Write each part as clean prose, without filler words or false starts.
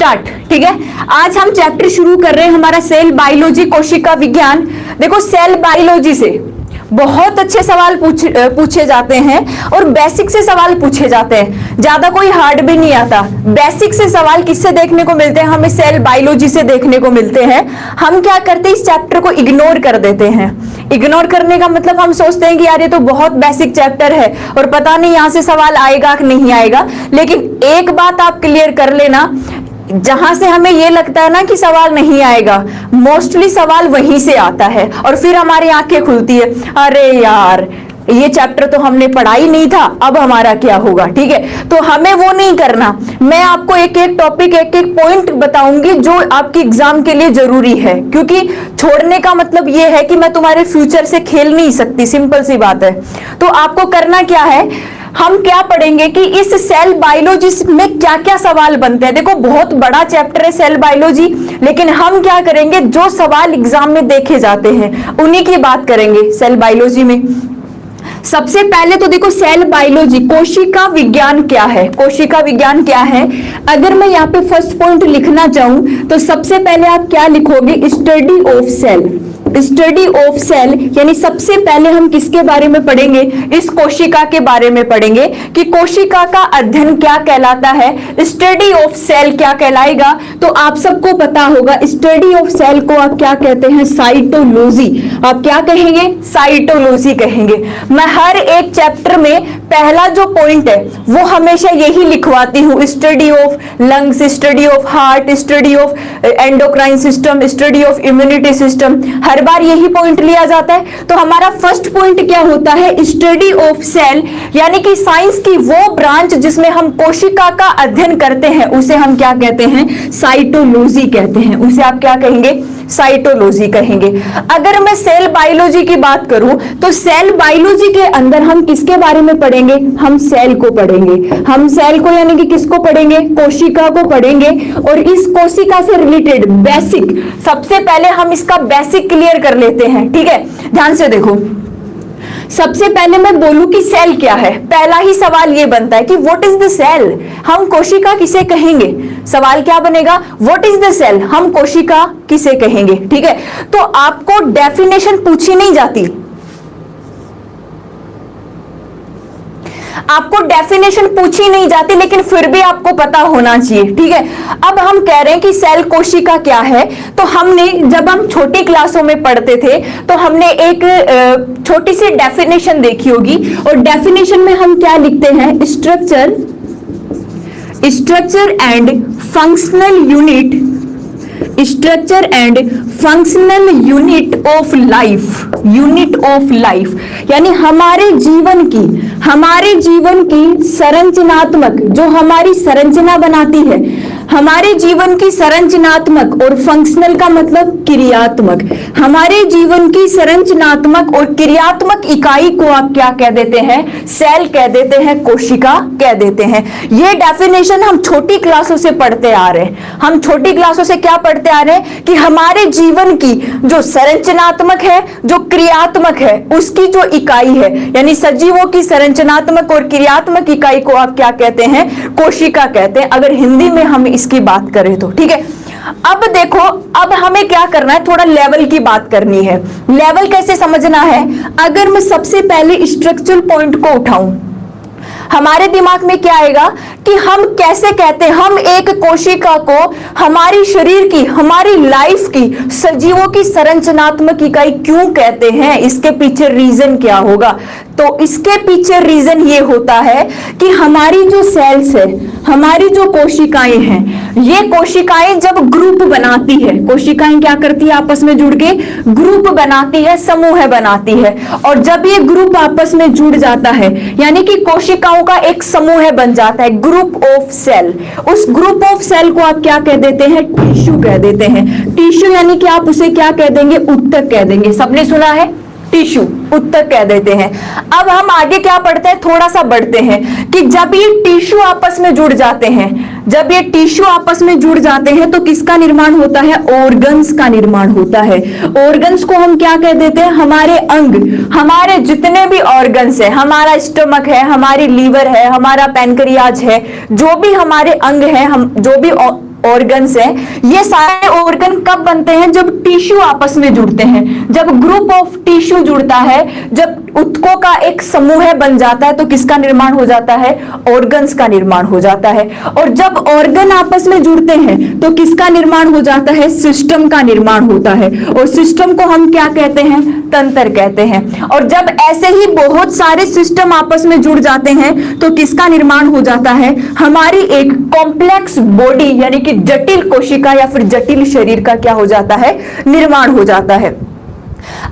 Start. ठीक है, आज हम चैप्टर शुरू कर रहे हैं हमारा सेल बायोलॉजी, कोशिका विज्ञान। देखो, सेल बायोलॉजी से बहुत अच्छे सवाल पूछे जाते हैं और बेसिक से सवाल पूछे जाते हैं, ज्यादा कोई हार्ड भी नहीं आता। बेसिक से सवाल किससे देखने को मिलते हैं? हमें सेल बायोलॉजी से देखने को मिलते हैं। हम क्या करते हैं, इस चैप्टर को इग्नोर कर देते हैं। इग्नोर करने का मतलब हम सोचते हैं कि यार ये तो बहुत बेसिक चैप्टर है और पता नहीं यहां से सवाल आएगा कि नहीं आएगा। लेकिन एक बात आप क्लियर कर लेना, जहां से हमें ये लगता है ना कि सवाल नहीं आएगा, मोस्टली सवाल वहीं से आता है और फिर हमारी आंखें खुलती है, अरे यार ये चैप्टर तो हमने पढ़ा ही नहीं था, अब हमारा क्या होगा। ठीक है, तो हमें वो नहीं करना। मैं आपको एक एक टॉपिक, एक एक पॉइंट बताऊंगी जो आपके एग्जाम के लिए जरूरी है, क्योंकि छोड़ने का मतलब ये है कि मैं तुम्हारे फ्यूचर से खेल नहीं सकती, सिंपल सी बात है। तो आपको करना क्या है, हम क्या पढ़ेंगे कि इस सेल बायोलॉजी में क्या क्या सवाल बनते हैं। देखो, बहुत बड़ा चैप्टर है सेल बायोलॉजी, लेकिन हम क्या करेंगे, जो सवाल एग्जाम में देखे जाते हैं उन्हीं की बात करेंगे सेल बायोलॉजी में। सबसे पहले तो देखो, सेल बायोलॉजी, कोशिका विज्ञान क्या है? कोशिका विज्ञान क्या है? अगर मैं यहाँ पे फर्स्ट पॉइंट लिखना चाहूं तो सबसे पहले आप क्या लिखोगे, study of cell. Study of cell यानी सबसे पहले हम किसके बारे में पढ़ेंगे, इस कोशिका के बारे में पढ़ेंगे कि कोशिका का अध्ययन क्या कहलाता है, स्टडी ऑफ सेल क्या कहलाएगा। तो आप सबको पता होगा स्टडी ऑफ सेल को आप क्या कहते हैं, साइटोलॉजी। आप क्या कहेंगे, साइटोलॉजी कहेंगे। मैं हर एक चैप्टर में पहला जो पॉइंट है वो हमेशा यही लिखवाती हूँ, study of lungs, study of heart, study of endocrine system, study of immunity system, हर बार यही पॉइंट लिया जाता है। तो हमारा फर्स्ट पॉइंट क्या होता है, स्टडी ऑफ सेल, यानी कि साइंस की वो ब्रांच जिसमें हम कोशिका का अध्ययन करते हैं उसे हम क्या कहते हैं, साइटोलॉजी कहते हैं। उसे आप क्या कहेंगे, साइटोलॉजी कहेंगे। अगर मैं सेल बायोलॉजी की बात करूं तो सेल बायोलॉजी के अंदर हम किसके बारे में पढ़ेंगे, हम सेल को पढ़ेंगे। हम सेल को यानी कि किसको पढ़ेंगे, कोशिका को पढ़ेंगे। और इस कोशिका से रिलेटेड बेसिक, सबसे पहले हम इसका बेसिक क्लियर कर लेते हैं। ठीक है, ध्यान से देखो, सबसे पहले मैं बोलूं कि सेल क्या है, पहला ही सवाल ये बनता है कि व्हाट इज द सेल, हम कोशिका किसे कहेंगे। सवाल क्या बनेगा, व्हाट इज द सेल, हम कोशिका किसे कहेंगे। ठीक है, तो आपको डेफिनेशन पूछी नहीं जाती, आपको डेफिनेशन पूछी नहीं जाती, लेकिन फिर भी आपको पता होना चाहिए। ठीक है, अब हम कह रहे हैं कि सेल कोशिका क्या है, तो हमने जब हम छोटी क्लासों में पढ़ते थे तो हमने एक छोटी सी डेफिनेशन देखी होगी, और डेफिनेशन में हम क्या लिखते हैं, structure and functional unit, structure and functional unit of life, unit of life यानी हमारे जीवन की संरचनात्मक, जो हमारी संरचना बनाती है, हमारे जीवन की संरचनात्मक, और फंक्शनल का मतलब क्रियात्मक, हमारे जीवन की संरचनात्मक और क्रियात्मक इकाई को आप क्या कह देते हैं, सेल कह देते हैं, कोशिका कह देते हैं। ये डेफिनेशन हम छोटी क्लासों से पढ़ते आ रहे हैं। हम छोटी क्लासों से क्या पढ़ते आ रहे हैं कि हमारे जीवन की जो संरचनात्मक है, जो क्रियात्मक है, उसकी जो इकाई है, यानी सजीवों की संरचनात्मक और क्रियात्मक इकाई को आप क्या कहते हैं, कोशिका कहते हैं, अगर हिंदी में हम इसकी बात करें तो। ठीक है, अब देखो, अब हमें क्या करना है, थोड़ा लेवल की बात करनी है। लेवल कैसे समझना है, अगर मैं सबसे पहले स्ट्रक्चरल पॉइंट को उठाऊं, हमारे दिमाग में क्या आएगा कि हम कैसे कहते हैं, हम एक कोशिका को हमारी शरीर की, हमारी लाइफ की, सजीवों की संरचनात्मक इकाई क्यों कहते हैं, इसके पीछे रीजन क्या होगा। तो इसके पीछे रीजन ये होता है कि हमारी जो सेल्स है, हमारी जो कोशिकाएं हैं, ये कोशिकाएं जब ग्रुप बनाती है, कोशिकाएं क्या करती है, आपस में जुड़ के ग्रुप बनाती है, समूह बनाती है, और जब ये ग्रुप आपस में जुड़ जाता है यानी कि कोशिकाओं का एक समूह बन जाता है, ग्रुप ऑफ सेल। उस ग्रुप ऑफ सेल को आप क्या कह देते हैं, टिश्यू कह देते हैं। टिश्यू यानी कि आप उसे क्या कह देंगे, उत्तक कह देंगे। सबने सुना है, टिश्यू, उत्तक कह देते हैं। अब हम आगे क्या पढ़ते हैं, थोड़ा सा बढ़ते हैं कि जब ये टिश्यू आपस में जुड़ जाते हैं, जब ये टिश्यू आपस में जुड़ जाते हैं तो किसका निर्माण होता है, ऑर्गन्स का निर्माण होता है। ऑर्गन्स को हम क्या कह देते हैं, हमारे अंग, हमारे जितने भी ऑर्गन्स है, हमारा स्टमक है, हमारी लीवर है, हमारा पैनक्रियाज है, जो भी हमारे अंग है, हम जो भी ऑर्गन्स हैं। ये सारे ऑर्गन कब बनते हैं? जब टिश्यू आपस में जुड़ते हैं, जब ग्रुप ऑफ टिश्यू जुड़ता है, जब ऊतकों का एक समूह बन जाता है तो किसका निर्माण हो जाता है? ऑर्गन्स का निर्माण हो जाता है। और जब ऑर्गन आपस में जुड़ते हैं तो किसका निर्माण हो जाता है? सिस्टम का निर्माण होता है। और सिस्टम को हम क्या कहते हैं? तंत्र कहते हैं। और जब ऐसे ही बहुत सारे सिस्टम आपस में जुड़ जाते हैं तो किसका निर्माण हो जाता है? हमारी एक कॉम्प्लेक्स बॉडी यानी कि जटिल कोशिका या फिर जटिल शरीर का क्या हो जाता है? निर्माण हो जाता है।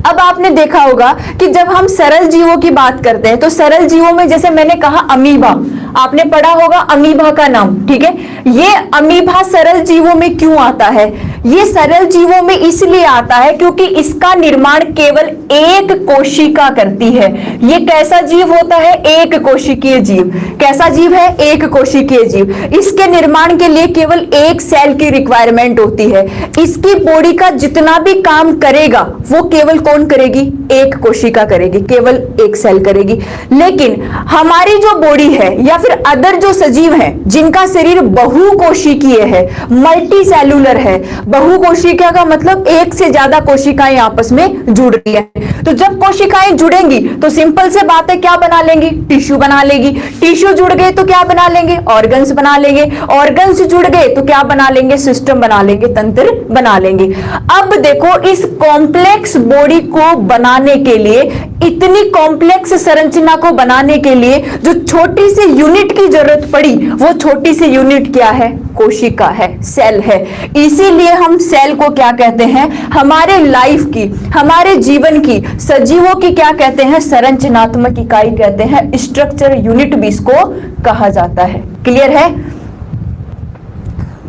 अब आपने देखा होगा कि जब हम सरल जीवों की बात करते हैं तो सरल जीवों में जैसे मैंने कहा अमीबा, आपने पढ़ा होगा अमीबा का नाम, ठीक है। ये अमीबा सरल जीवों में क्यों आता है? ये सरल जीवों में इसलिए आता है क्योंकि इसका निर्माण केवल एक कोशिका करती है। ये कैसा जीव होता है? एक कोशिकीय जीव। कैसा जीव है? एक कोशिकीय जीव। इसके निर्माण के लिए केवल एक सेल की रिक्वायरमेंट होती है। इसकी बॉडी का जितना भी काम करेगा वो केवल कौन करेगी? एक कोशिका करेगी, केवल एक सेल करेगी। लेकिन हमारी जो बॉडी है या फिर अदर जो सजीव हैं जिनका शरीर बहुकोशिकीय है, मल्टी सेलुलर है। बहुकोशिका का मतलब एक से ज्यादा कोशिकाएं आपस में जुड़ रही है। तो जब कोशिकाएं जुड़ेंगी तो सिंपल से बात है, क्या बना लेंगी? टिश्यू बना लेगी। टिश्यू जुड़ गए तो क्या बना लेंगे? ऑर्गन्स बना लेंगे। ऑर्गन्स जुड़ गए तो क्या बना लेंगे? सिस्टम बना लेंगे, तंत्र बना लेंगे। अब देखो, इस कॉम्प्लेक्स बॉडी को बनाने के लिए, इतनी कॉम्प्लेक्स संरचना को बनाने के लिए जो छोटी सी यूनिट की जरूरत पड़ी, वो छोटी सी यूनिट क्या है? कोशिका है, सेल है। इसीलिए हम सेल को क्या कहते हैं? हमारे लाइफ की, हमारे जीवन की, सजीवों की क्या कहते हैं? संरचनात्मक इकाई कहते हैं। स्ट्रक्चर यूनिट भी इसको कहा जाता है। क्लियर है?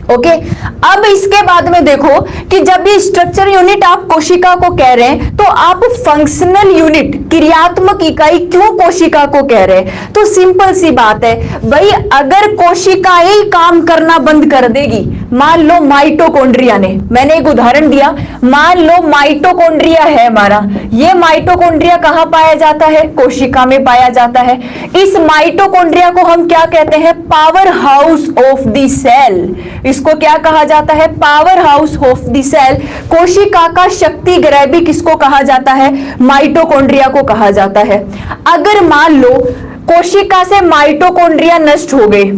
ओके। अब इसके बाद में देखो कि जब ये स्ट्रक्चर यूनिट आप कोशिका को कह रहे हैं तो आप फंक्शनल यूनिट, क्रियात्मक इकाई क्यों कोशिका को कह रहे हैं? तो सिंपल सी बात है भाई, अगर कोशिकाएं ही काम करना बंद कर देगी, मान लो माइटोकॉन्ड्रिया ने, मैंने एक उदाहरण दिया, मान लो माइटोकॉन्ड्रिया है हमारा, ये माइटोकॉन्ड्रिया कहां पाया जाता है? कोशिका में पाया जाता है। इस माइटोकॉन्ड्रिया को हम क्या कहते हैं? Power house of the cell. इसको क्या कहा जाता है? Power house of the cell. कोशिका का शक्ति गृह भी किसको कहा जाता है? माइटोकॉन्ड्रिया को कहा जाता है। अगर मान लो कोशिका से माइटोकॉन्ड्रिया नष्ट हो गए,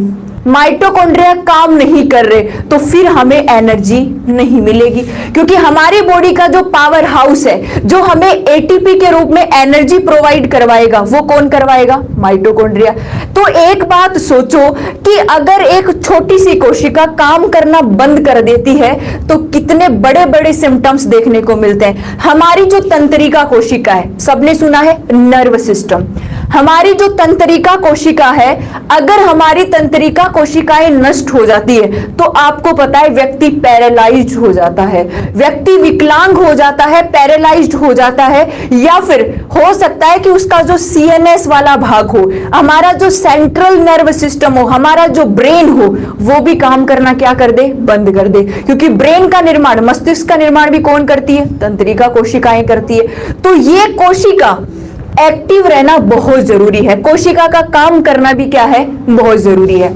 माइटोकॉन्ड्रिया काम नहीं कर रहे, तो फिर हमें एनर्जी नहीं मिलेगी। क्योंकि हमारी बॉडी का जो पावर हाउस है, जो हमें एटीपी के रूप में एनर्जी प्रोवाइड करवाएगा, वो कौन करवाएगा? माइटोकॉन्ड्रिया। तो एक बात सोचो कि अगर एक छोटी सी कोशिका काम करना बंद कर देती है तो कितने बड़े बड़े सिम्टम्स देखने को मिलते हैं। हमारी जो तंत्रिका कोशिका है, सबने सुना है नर्व सिस्टम। हमारी जो तंत्रिका कोशिका है, अगर हमारी तंत्रिका कोशिकाएं नष्ट हो जाती है तो आपको पता है व्यक्ति पैरालाइज्ड हो जाता है, व्यक्ति विकलांग हो जाता है, पैरालाइज्ड हो जाता है। या फिर हो सकता है कि उसका जो सीएनएस वाला भाग हो, हमारा जो सेंट्रल नर्व सिस्टम हो, हमारा जो ब्रेन हो, वो भी काम करना क्या कर दे? बंद कर दे। क्योंकि ब्रेन का निर्माण, मस्तिष्क का निर्माण भी कौन करती है? तंत्रिका कोशिकाएं करती है। तो ये कोशिका एक्टिव रहना बहुत जरूरी है। कोशिका का काम करना भी क्या है? बहुत जरूरी है।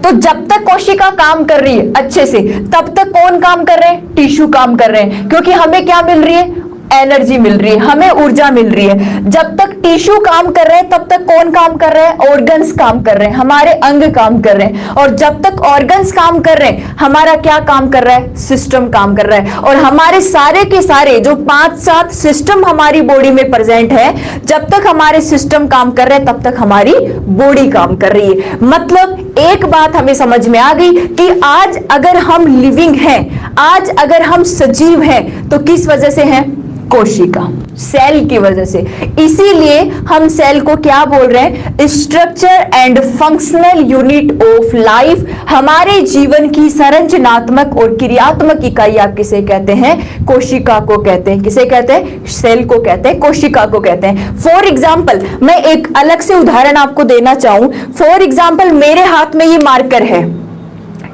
तो जब तक कोशिका काम कर रही है अच्छे से, तब तक कौन काम कर रहे हैं? टिश्यू काम कर रहे हैं। क्योंकि हमें क्या मिल रही है? एनर्जी मिल रही है, हमें ऊर्जा मिल रही है। जब तक टिश्यू काम कर रहे हैं तब तक कौन काम कर रहे हैं? ऑर्गन्स काम कर रहे हैं, हमारे अंग काम कर रहे हैं। और जब तक ऑर्गन्स काम कर रहे हैं, हमारा क्या काम कर रहा है? सिस्टम काम कर रहा है। और हमारे सारे के सारे जो 5-7 सिस्टम हमारी बॉडी में प्रेजेंट है, जब तक हमारे सिस्टम काम कर रहे हैं तब तक हमारी बॉडी काम कर रही है। मतलब एक बात हमें समझ में आ गई कि आज अगर हम लिविंग हैं, आज अगर हम सजीव हैं, तो किस वजह से हैं? कोशिका, सेल की वजह से। इसीलिए हम सेल को क्या बोल रहे हैं? Structure and functional unit of life. हमारे जीवन की संरचनात्मक और क्रियात्मक इकाई आप किसे कहते हैं? कोशिका को कहते हैं। किसे कहते हैं? सेल को कहते हैं, कोशिका को कहते हैं। फॉर एग्जाम्पल, मैं एक अलग से उदाहरण आपको देना चाहूं। फॉर एग्जाम्पल, मेरे हाथ में ये मार्कर है,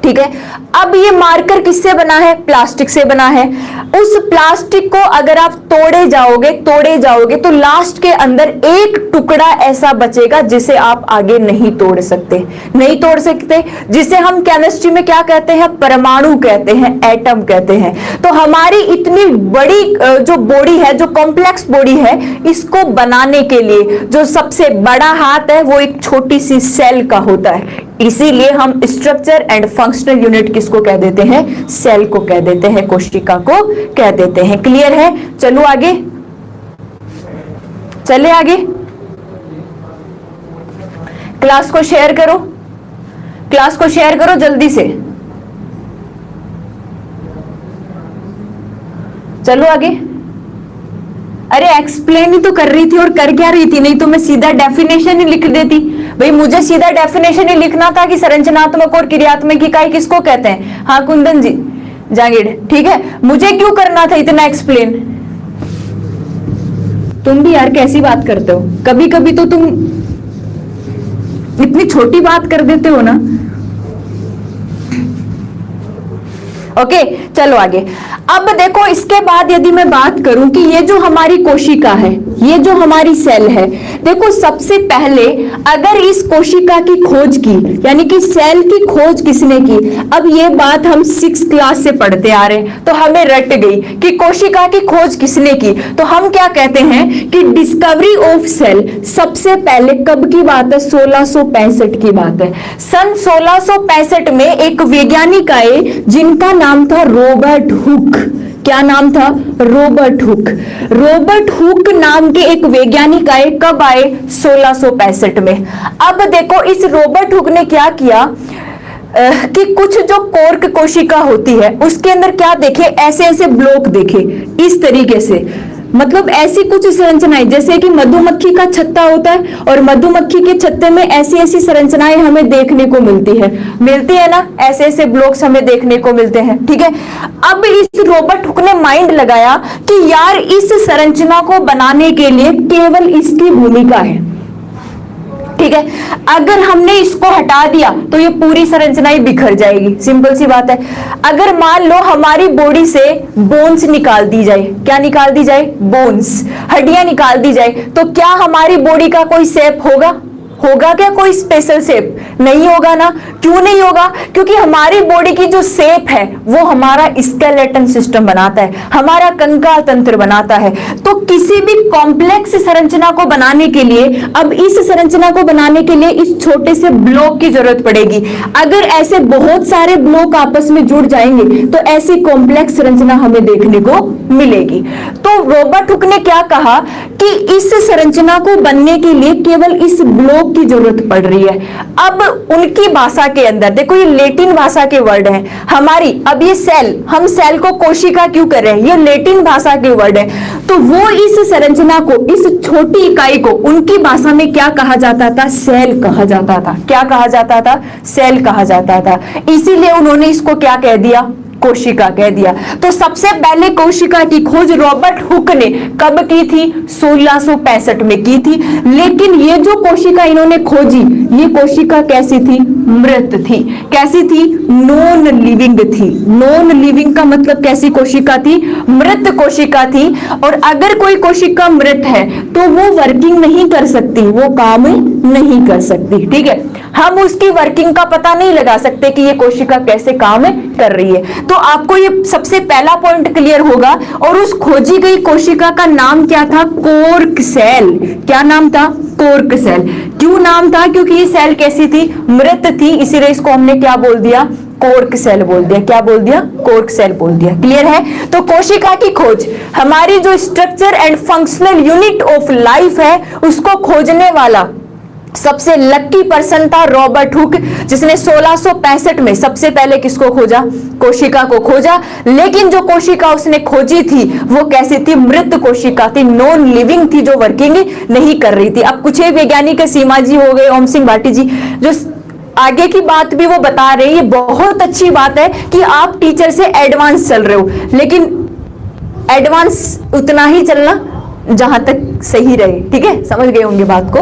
ठीक है। अब ये मार्कर किससे बना है? प्लास्टिक से बना है। उस प्लास्टिक को अगर आप तोड़े जाओगे तो लास्ट के अंदर एक टुकड़ा ऐसा बचेगा जिसे आप आगे नहीं तोड़ सकते, जिसे हम केमिस्ट्री में क्या कहते हैं? परमाणु कहते हैं, एटम कहते हैं। तो हमारी इतनी बड़ी जो बॉडी है, जो कॉम्प्लेक्स बॉडी है, इसको बनाने के लिए जो सबसे बड़ा हाथ है वो एक छोटी सी सेल का होता है। इसीलिए हम स्ट्रक्चर एंड फंक्शनल यूनिट किसको कह देते हैं? सेल को कह देते हैं, कोशिका को कह देते हैं। क्लियर है? चलो आगे, चले आगे। क्लास को शेयर करो जल्दी से। चलो आगे। अरे एक्सप्लेन ही तो कर रही थी, और कर क्या रही थी? नहीं तो मैं सीधा डेफिनेशन ही लिख देती। भाई मुझे सीधा डेफिनेशन ही लिखना था कि संरचनात्मक और क्रियात्मक इकाई किसको कहते हैं। हाँ कुंदन जी जांगीड़, ठीक है। मुझे क्यों करना था इतना एक्सप्लेन? तुम भी यार कैसी बात करते हो, कभी कभी तो तुम इतनी छोटी बात कर देते हो ना। ओके चलो आगे। अब देखो इसके बाद यदि मैं बात करूं कि ये जो हमारी कोशिका है, ये जो हमारी सेल है, देखो सबसे पहले अगर इस कोशिका की खोज की, यानी कि सेल की खोज किसने की? अब ये बात हम 6th क्लास से पढ़ते आ रहे हैं, तो हमें रट गई कि कोशिका की खोज किसने की। तो हम क्या कहते हैं कि डिस्कवरी ऑफ सेल सबसे पहले कब की बात है? 1665 की बात है। सन 1665 में एक वैज्ञानिक आए जिनका नाम था रॉबर्ट हुक। क्या नाम था? Robert Hooke. रॉबर्ट हुक नाम के एक वैज्ञानिक आए। कब आए? 1665 में। अब देखो इस रॉबर्ट हुक ने क्या किया कि कुछ जो कोर्क कोशिका होती है उसके अंदर क्या देखे? ऐसे ऐसे ब्लॉक देखे, इस तरीके से, मतलब ऐसी कुछ संरचनाएं, जैसे कि मधुमक्खी का छत्ता होता है और मधुमक्खी के छत्ते में ऐसी ऐसी संरचनाएं हमें देखने को मिलती है ना, ऐसे ऐसे ब्लॉक्स हमें देखने को मिलते हैं, ठीक है। अब इस रॉबर्ट हुक ने माइंड लगाया कि यार इस संरचना को बनाने के लिए केवल इसकी भूमिका है, ठीक है। अगर हमने इसको हटा दिया तो ये पूरी संरचना ही बिखर जाएगी, सिंपल सी बात है। अगर मान लो हमारी बॉडी से बोन्स निकाल दी जाए, क्या निकाल दी जाए? बोन्स, हड्डियां निकाल दी जाए, तो क्या हमारी बॉडी का कोई शेप होगा? क्या कोई स्पेशल शेप? नहीं होगा ना। क्यों नहीं होगा? क्योंकि हमारी बॉडी की जो शेप है वो हमारा स्केलेटन सिस्टम बनाता है, हमारा कंकाल तंत्र बनाता है। तो किसी भी कॉम्प्लेक्स संरचना को बनाने के लिए, अब इस संरचना को बनाने के लिए इस छोटे से ब्लॉक की जरूरत पड़ेगी। अगर ऐसे बहुत सारे ब्लॉक आपस में जुड़ जाएंगे तो ऐसी कॉम्प्लेक्स संरचना हमें देखने को मिलेगी। तो रॉबर्ट हुक ने क्या कहा कि इस संरचना को बनने के लिए केवल इस ब्लॉक की जरूरत पड़ रही है। अब उनकी भाषा के अंदर देखो, ये लैटिन भाषा के वर्ड हैं हमारी। अब ये सेल, हम सेल को कोशिका क्यों कर रहे हैं? ये लैटिन भाषा के वर्ड है। तो वो इस संरचना को, इस छोटी इकाई को उनकी भाषा में क्या कहा जाता था? सेल कहा जाता था। क्या कहा जाता था? सेल कहा जाता था। इसीलिए उन्होंने इसको क्या कह दिया? कोशिका कह दिया। तो सबसे पहले कोशिका की खोज रॉबर्ट हुक ने कब की थी? 1665 में की थी। लेकिन ये जो कोशिका इन्होंने खोजी, ये कोशिका कैसी थी? मृत थी। कैसी थी? नॉन लिविंग थी। नॉन लिविंग का मतलब कैसी कोशिका थी? मृत कोशिका थी। और अगर कोई कोशिका मृत है तो वो वर्किंग नहीं कर सकती, वो काम नहीं कर सकती, ठीक है। हम उसकी वर्किंग का पता नहीं लगा सकते कि ये कोशिका कैसे काम कर रही है। तो आपको ये सबसे पहला पॉइंट क्लियर होगा। और उस खोजी गई कोशिका का नाम क्या था? Cork cell. क्या नाम था? Cork cell. क्यों नाम था? क्योंकि ये सेल कैसी थी? मृत थी, इसीलिए इसको हमने क्या बोल दिया? कोर्क सेल बोल दिया। क्या बोल दिया? कोर्क सेल बोल दिया। क्लियर है? तो कोशिका की खोज, हमारी जो structure and functional unit of life है उसको खोजने वाला सबसे लकी पर्सन था रॉबर्ट हुक, जिसने 1665 में सबसे पहले किसको खोजा? कोशिका को खोजा। लेकिन जो कोशिका उसने खोजी थी वो कैसी थी? मृत कोशिका थी, नॉन लिविंग थी, जो वर्किंग नहीं कर रही थी। अब कुछ ही वैज्ञानिक सीमा जी हो गए, ओम सिंह भाटी जी, जो आगे की बात भी वो बता रहे हैं। ये बहुत अच्छी बात है कि आप टीचर से एडवांस चल रहे हो, लेकिन एडवांस उतना ही चलना जहां तक सही रहे, ठीक है। समझ गए होंगे बात को।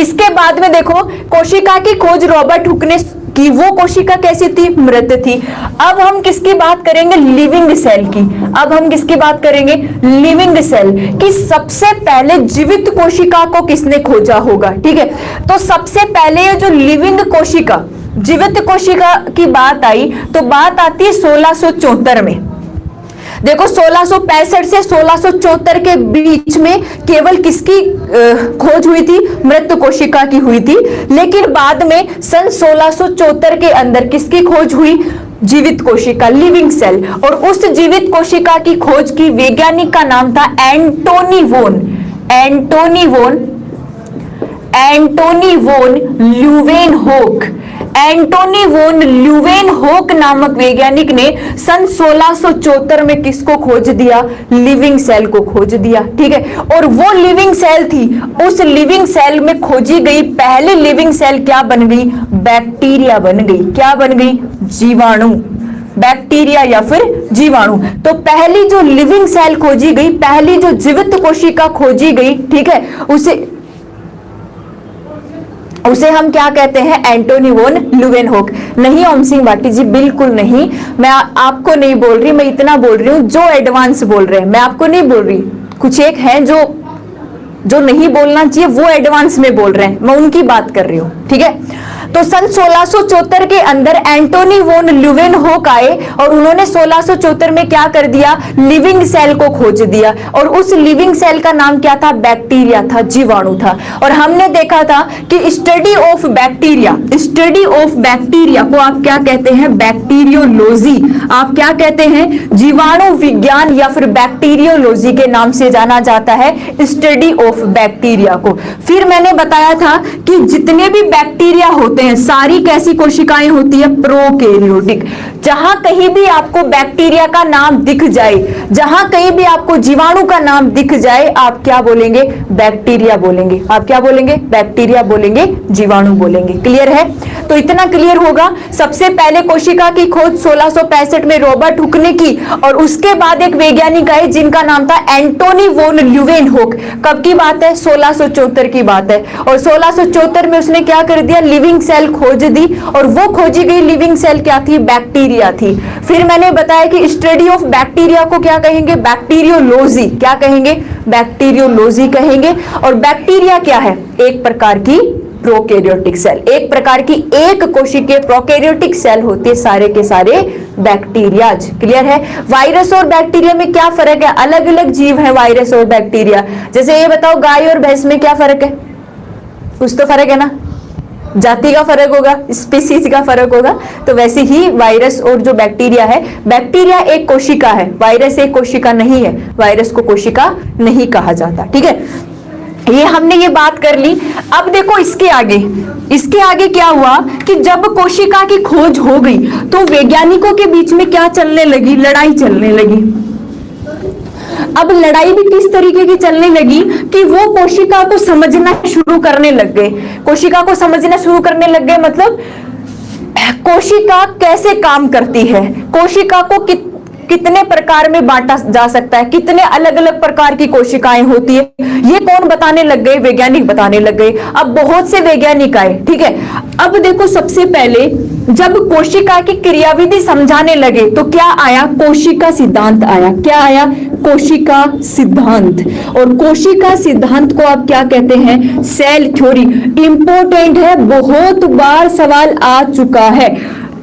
इसके बाद में देखो, कोशिका की खोज रॉबर्ट हुक ने कि वो कोशिका कैसी थी, मृत थी। अब हम किसकी बात करेंगे, लिविंग सेल की। अब हम किसकी बात करेंगे, लिविंग सेल की। सबसे पहले जीवित कोशिका को किसने खोजा होगा, ठीक है। तो सबसे पहले ये जो लिविंग कोशिका, जीवित कोशिका की बात आई तो बात आती है 1674 में। देखो 1665 से 1674 के बीच में केवल किसकी खोज हुई थी, मृत कोशिका की हुई थी। लेकिन बाद में सन 1674 के अंदर किसकी खोज हुई, जीवित कोशिका, लिविंग सेल। और उस जीवित कोशिका की खोज की वैज्ञानिक का नाम था एंटोनी वोन, एंटोनी वोन, एंटोनी वोन ल्यूवेनहोक। एंटोनी वोन ल्यूवेनहोक नामक वैज्ञानिक ने सन 1674 में किसको खोज दिया, लिविंग सेल को खोज दिया, ठीक है। और वो लिविंग सेल थी, उस लिविंग सेल में खोजी गई पहली लिविंग सेल क्या बन गई, बैक्टीरिया बन गई। क्या बन गई, जीवाणु, बैक्टीरिया या फिर जीवाणु। तो पहली जो लिविंग सेल खोजी गई, पहली जो जीवित कोशिका खोजी गई, ठीक है, उसे हम क्या कहते हैं, एंटोनी वोन ल्यूवेनहोक। नहीं ओम सिंह भाटी जी, बिल्कुल नहीं, मैं आपको नहीं बोल रही, मैं इतना बोल रही हूं जो एडवांस बोल रहे हैं, मैं आपको नहीं बोल रही। कुछ एक हैं जो नहीं बोलना चाहिए वो एडवांस में बोल रहे हैं, मैं उनकी बात कर रही हूं, ठीक है। तो सन 1674 के अंदर एंटोनी वोन ल्यूवेनहोक आए और उन्होंने 1674 में क्या कर दिया, लिविंग सेल को खोज दिया। और उस लिविंग सेल का नाम क्या था, बैक्टीरिया था, जीवाणु था। और हमने देखा था कि study of bacteria, study of bacteria को आप क्या कहते हैं, बैक्टीरियोलॉजी। आप क्या कहते हैं, जीवाणु विज्ञान या फिर बैक्टीरियोलॉजी के नाम से जाना जाता है स्टडी ऑफ बैक्टीरिया को। फिर मैंने बताया था कि जितने भी बैक्टीरिया होते हैं सारी कैसी कोशिकाएं होती है, प्रोकैरियोटिक। जहां कहीं भी आपको बैक्टीरिया का नाम दिख जाए, जहां कहीं भी आपको जीवाणु का नाम दिख जाए, आप क्या बोलेंगे, बैक्टीरिया बोलेंगे। आप क्या बोलेंगे, बैक्टीरिया बोलेंगे, जीवाणु बोलेंगे। क्लियर है, तो इतना क्लियर होगा। सबसे पहले कोशिका की खोज 1665 में रॉबर्ट हुक ने की और उसके बाद एक वैज्ञानिक आए जिनका नाम था एंटोनी वोन ल्यूवेनहोक। कब की बात है, 1674 की बात है। और 1674 में उसने क्या कर दिया, लिविंग सेल खोज दी। और वो खोजी गई लिविंग सेल क्या थी, बैक्टीरिया थी। फिर मैंने बताया कि स्टडी ऑफ बैक्टीरिया को क्या कहेंगे, बैक्टीरियोलॉजी। क्या कहेंगे, बैक्टीरियोलॉजी कहेंगे। और बैक्टीरिया क्या है, एक प्रकार की प्रोकैरियोटिक सेल, एक प्रकार की एक कोशिकीय प्रोकैरियोटिक सेल होती है, सारे के सारे बैक्टीरियाज। क्लियर है। वायरस और बैक्टीरिया में क्या फर्क है, अलग अलग जीव है वायरस और बैक्टीरिया। जैसे ये बताओ गाय और भैंस में क्या फर्क है, कुछ तो फर्क है ना, जाति का फर्क होगा, स्पीसीज का फर्क होगा। तो वैसे ही वायरस और जो बैक्टीरिया है, बैक्टीरिया एक कोशिका है, वायरस एक कोशिका नहीं है, वायरस को कोशिका नहीं कहा जाता, ठीक है। ये हमने ये बात कर ली। अब देखो इसके आगे क्या हुआ कि जब कोशिका की खोज हो गई तो वैज्ञानिकों के बीच में क्या चलने लगी, लड़ाई चलने लगी। अब लड़ाई भी किस तरीके की चलने लगी कि वो कोशिका को समझना शुरू करने लग गए। कोशिका को समझना शुरू करने लग गए मतलब कोशिका कैसे काम करती है, कोशिका को कितने प्रकार में बांटा जा सकता है, कितने अलग अलग प्रकार की कोशिकाएं होती है, ये कौन बताने लग गए, वैज्ञानिक बताने लग गए। अब बहुत से वैज्ञानिक आए, ठीक है। अब देखो सबसे पहले जब कोशिका की क्रियाविधि समझाने लगे तो क्या आया, कोशिका सिद्धांत आया। क्या आया, कोशिका सिद्धांत। और कोशिका सिद्धांत को आप क्या कहते हैं, सेल थ्योरी। इंपॉर्टेंट है, बहुत बार सवाल आ चुका है।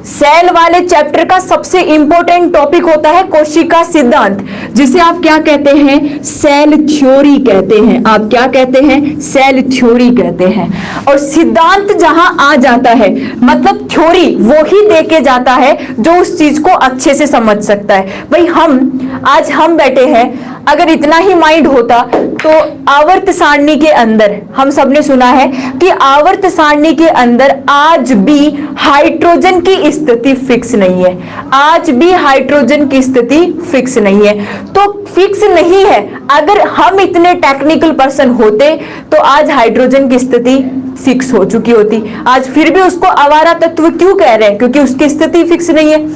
सेल वाले चैप्टर का सबसे इंपॉर्टेंट टॉपिक होता है कोशिका सिद्धांत, जिसे आप क्या कहते हैं, सेल थ्योरी कहते हैं। आप क्या कहते हैं, सेल थ्योरी कहते हैं। और सिद्धांत जहां आ जाता है मतलब थ्योरी वो ही देके जाता है जो उस चीज को अच्छे से समझ सकता है। भाई आज हम बैठे हैं, अगर इतना ही माइंड होता तो आवर्त सारणी के अंदर हम सबने सुना है कि आवर्त सारणी के अंदर आज भी हाइड्रोजन की स्थिति फिक्स नहीं है। आज भी हाइड्रोजन की स्थिति फिक्स नहीं है। तो फिक्स नहीं है, अगर हम इतने टेक्निकल पर्सन होते तो आज हाइड्रोजन की स्थिति फिक्स हो चुकी होती। आज फिर भी उसको आवारा तत्व क्यों कह रहे हैं, क्योंकि उसकी स्थिति फिक्स नहीं है।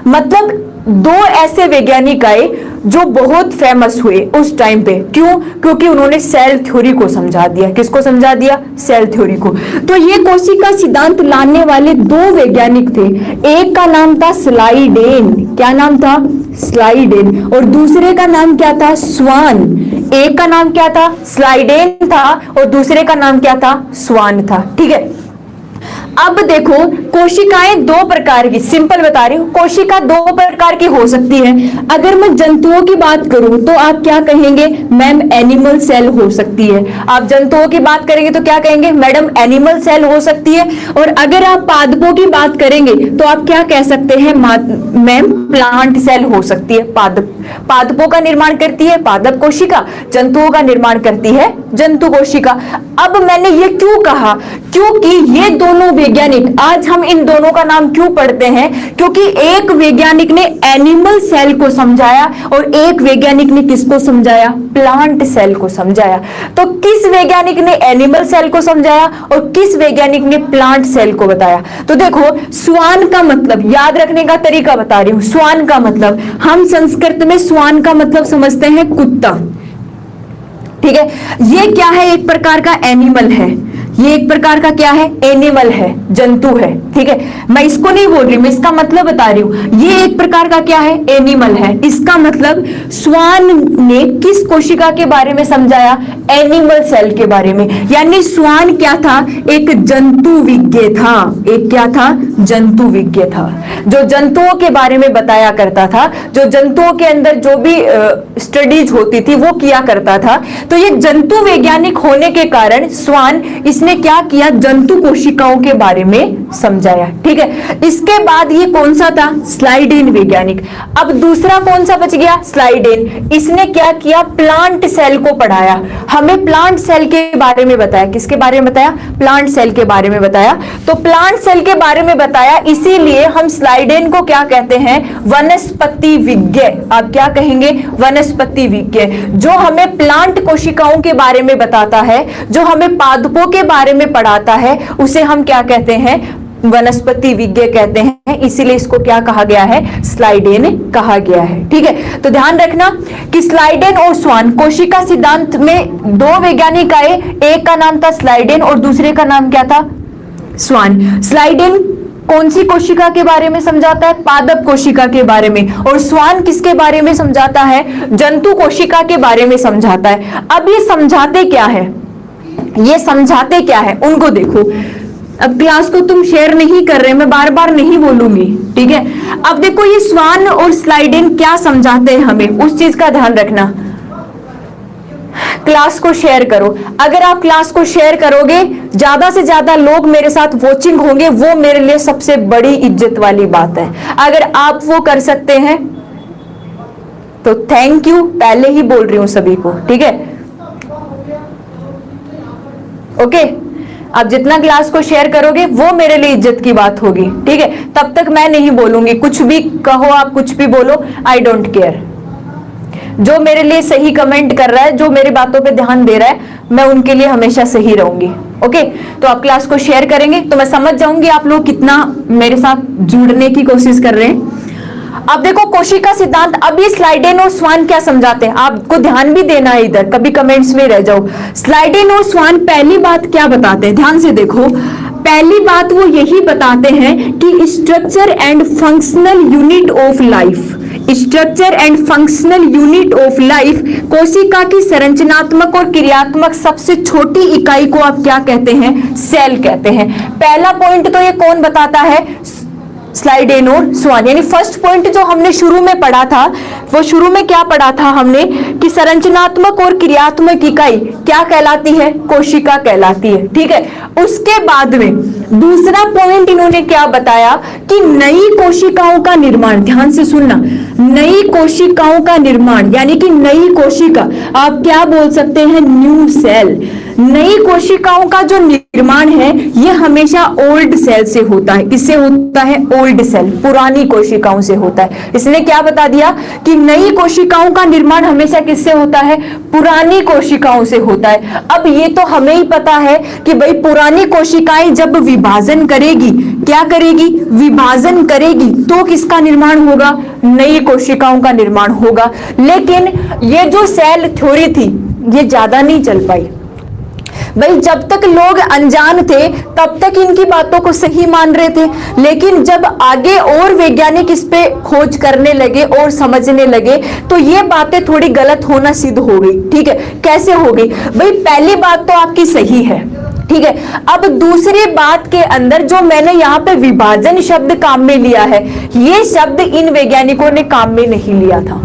मतलब दो ऐसे वैज्ञानिक आए जो बहुत फेमस हुए उस टाइम पे। क्यों? क्योंकि उन्होंने सेल थ्योरी को समझा दिया। किसको समझा दिया? सेल थ्योरी को। तो ये कोशिका सिद्धांत लाने वाले दो वैज्ञानिक थे। एक का नाम था स्लाइडेन। क्या नाम था? स्लाइडेन। और दूसरे का नाम क्या था? स्वान। एक का नाम क्या था? स्लाइडेन था और दूसरे का नाम क्या था? स्वान था। ठीक है। अब देखो, कोशिकाएं दो प्रकार की, सिंपल बता रही हूं, कोशिका दो प्रकार की हो सकती है। अगर मैं जंतुओं की बात करूं तो आप क्या कहेंगे? मैम एनिमल सेल हो सकती है। आप जंतुओं की बात करेंगे तो क्या कहेंगे? मैडम एनिमल सेल हो सकती है। और अगर आप पादपों की बात करेंगे तो आप क्या कह सकते हैं? मैम प्लांट सेल हो सकती है। पादपों का निर्माण करती है पादप कोशिका, जंतुओं का निर्माण करती है जंतु कोशिका। अब मैंने ये क्यों कहा? क्योंकि ये दोनों वैज्ञानिक, आज हम इन दोनों का नाम क्यों पढ़ते हैं? क्योंकि एक वैज्ञानिक ने एनिमल सेल को समझाया और एक वैज्ञानिक ने किसको समझाया? प्लांट सेल को समझाया। तो किस वैज्ञानिक ने एनिमल सेल को समझाया और किस वैज्ञानिक ने प्लांट सेल को बताया? तो देखो, स्वान का मतलब, याद रखने का तरीका बता रही हूं। स्वान का मतलब, हम संस्कृत में स्वान का मतलब समझते हैं कुत्ता। ठीक है। ये क्या है? एक प्रकार का एनिमल है। ये एक प्रकार का क्या है? एनिमल है, जंतु है। ठीक है। मैं इसको नहीं बोल रही, मैं इसका मतलब बता रही हूं। ये एक प्रकार का क्या है? एनिमल है। इसका मतलब स्वान ने किस कोशिका के बारे में समझाया? एनिमल सेल के बारे में। यानी स्वान क्या था? एक जंतु विज्ञ था। एक क्या था? जंतु विज्ञ था, जो जंतुओं के बारे में बताया करता था, जो जंतुओं के अंदर जो भी स्टडीज होती थी वो किया करता था। तो ये जंतु वैज्ञानिक होने के कारण स्वान, इसने क्या किया? जंतु कोशिकाओं के बारे में समझाया। ठीक है। इसके बाद ये कौन सा था? स्लाइडेन वैज्ञानिक। अब दूसरा कौन सा बच गया? स्लाइडेन। इसने क्या किया? प्लांट सेल को पढ़ाया, हमें प्लांट सेल के बारे में बताया। किसके बारे में बताया? प्लांट सेल के बारे में बताया। तो प्लांट सेल के बारे में बताया, इसीलिए हम स्लाइडेन को क्या कहते हैं? वनस्पति विज्ञ। आप क्या कहेंगे? वनस्पति विज्ञ। जो हमें प्लांट कोशिकाओं के बारे में बताता है, जो हमें पादपों के बारे में पढ़ाता है, उसे हम क्या कहते हैं? वनस्पति विज्ञ कहते हैं। इसीलिए इसको क्या कहा गया है? स्लाइडेन कहा गया है। ठीक है। तो ध्यान रखना कि स्लाइडेन और स्वान, कोशिका सिद्धांत में दो वैज्ञानिक आए, एक का नाम था स्लाइडेन और दूसरे का नाम क्या था? स्वान। स्लाइडेन कौन सी कोशिका के बारे में समझाता है? पादप कोशिका के बारे में। और स्वान किसके बारे में समझाता है? जंतु कोशिका के बारे में समझाता है। अब ये समझाते क्या है? ये समझाते क्या है उनको देखो। अब क्लास को तुम शेयर नहीं कर रहे, मैं बार बार नहीं बोलूंगी। ठीक है। अब देखो, ये स्वान और स्लाइडेन क्या समझाते हैं हमें, उस चीज का ध्यान रखना। क्लास को शेयर करो। अगर आप क्लास को शेयर करोगे, ज्यादा से ज्यादा लोग मेरे साथ वॉचिंग होंगे, वो मेरे लिए सबसे बड़ी इज्जत वाली बात है। अगर आप वो कर सकते हैं तो थैंक यू, पहले ही बोल रही हूं सभी को। ठीक है। ओके। आप जितना क्लास को शेयर करोगे वो मेरे लिए इज्जत की बात होगी। ठीक है। तब तक मैं नहीं बोलूंगी, कुछ भी कहो आप, कुछ भी बोलो, आई डोंट केयर। जो मेरे लिए सही कमेंट कर रहा है, जो मेरी बातों पे ध्यान दे रहा है, मैं उनके लिए हमेशा सही रहूंगी। ओके। तो आप क्लास को शेयर करेंगे तो मैं समझ जाऊंगी आप लोग कितना मेरे साथ जुड़ने की कोशिश कर रहे हैं। अब देखो, कोशिका सिद्धांत, अभी स्लाइडेन और स्वान क्या समझाते हैं, आपको ध्यान भी देना है इधर, कभी कमेंट्स में रह जाओ। स्लाइडेन और स्वान पहली बात क्या बताते हैं, ध्यान से देखो। पहली बात वो यही बताते हैं कि structure and functional unit of life, structure and functional unit of life, कोशिका की संरचनात्मक और क्रियात्मक सबसे छोटी इकाई को आप क्या कहते हैं? सेल कहते हैं। पहला पॉइंट तो ये कौन बताता है? स्लाइडेन और स्वान। यानी फर्स्ट पॉइंट जो हमने शुरू में पढ़ा था, वो शुरू में क्या पढ़ा था हमने कि संरचनात्मक और क्रियात्मक इकाई क्या कहलाती है? कोशिका कहलाती है। ठीक है। उसके बाद में दूसरा पॉइंट इन्होंने क्या बताया कि नई कोशिकाओं का निर्माण, ध्यान से सुनना, नई कोशिकाओं का निर्माण, यानी कि नई कोशिका, आप क्या बोल सकते हैं? New cell. नई कोशिकाओं का जो निर्माण है ये हमेशा ओल्ड सेल से होता है। किससे होता है? ओल्ड सेल, पुरानी कोशिकाओं से होता है। इसने क्या बता दिया कि नई कोशिकाओं का निर्माण हमेशा किससे होता है? पुरानी कोशिकाओं से होता है। अब ये तो हमें ही पता है कि भाई पुरानी कोशिकाएं जब विभाजन करेगी, क्या करेगी? विभाजन करेगी, तो किसका निर्माण होगा? नई कोशिकाओं का निर्माण होगा। लेकिन ये जो सेल थ्योरी थी ये ज्यादा नहीं चल पाई भाई। जब तक लोग अनजान थे तब तक इनकी बातों को सही मान रहे थे, लेकिन जब आगे और वैज्ञानिक इस पे खोज करने लगे और समझने लगे तो ये बातें थोड़ी गलत होना सिद्ध हो गई। ठीक है, कैसे हो गई भाई? पहली बात तो आपकी सही है, ठीक है। अब दूसरी बात के अंदर जो मैंने यहाँ पे विभाजन शब्द काम में लिया है, ये शब्द इन वैज्ञानिकों ने काम में नहीं लिया था।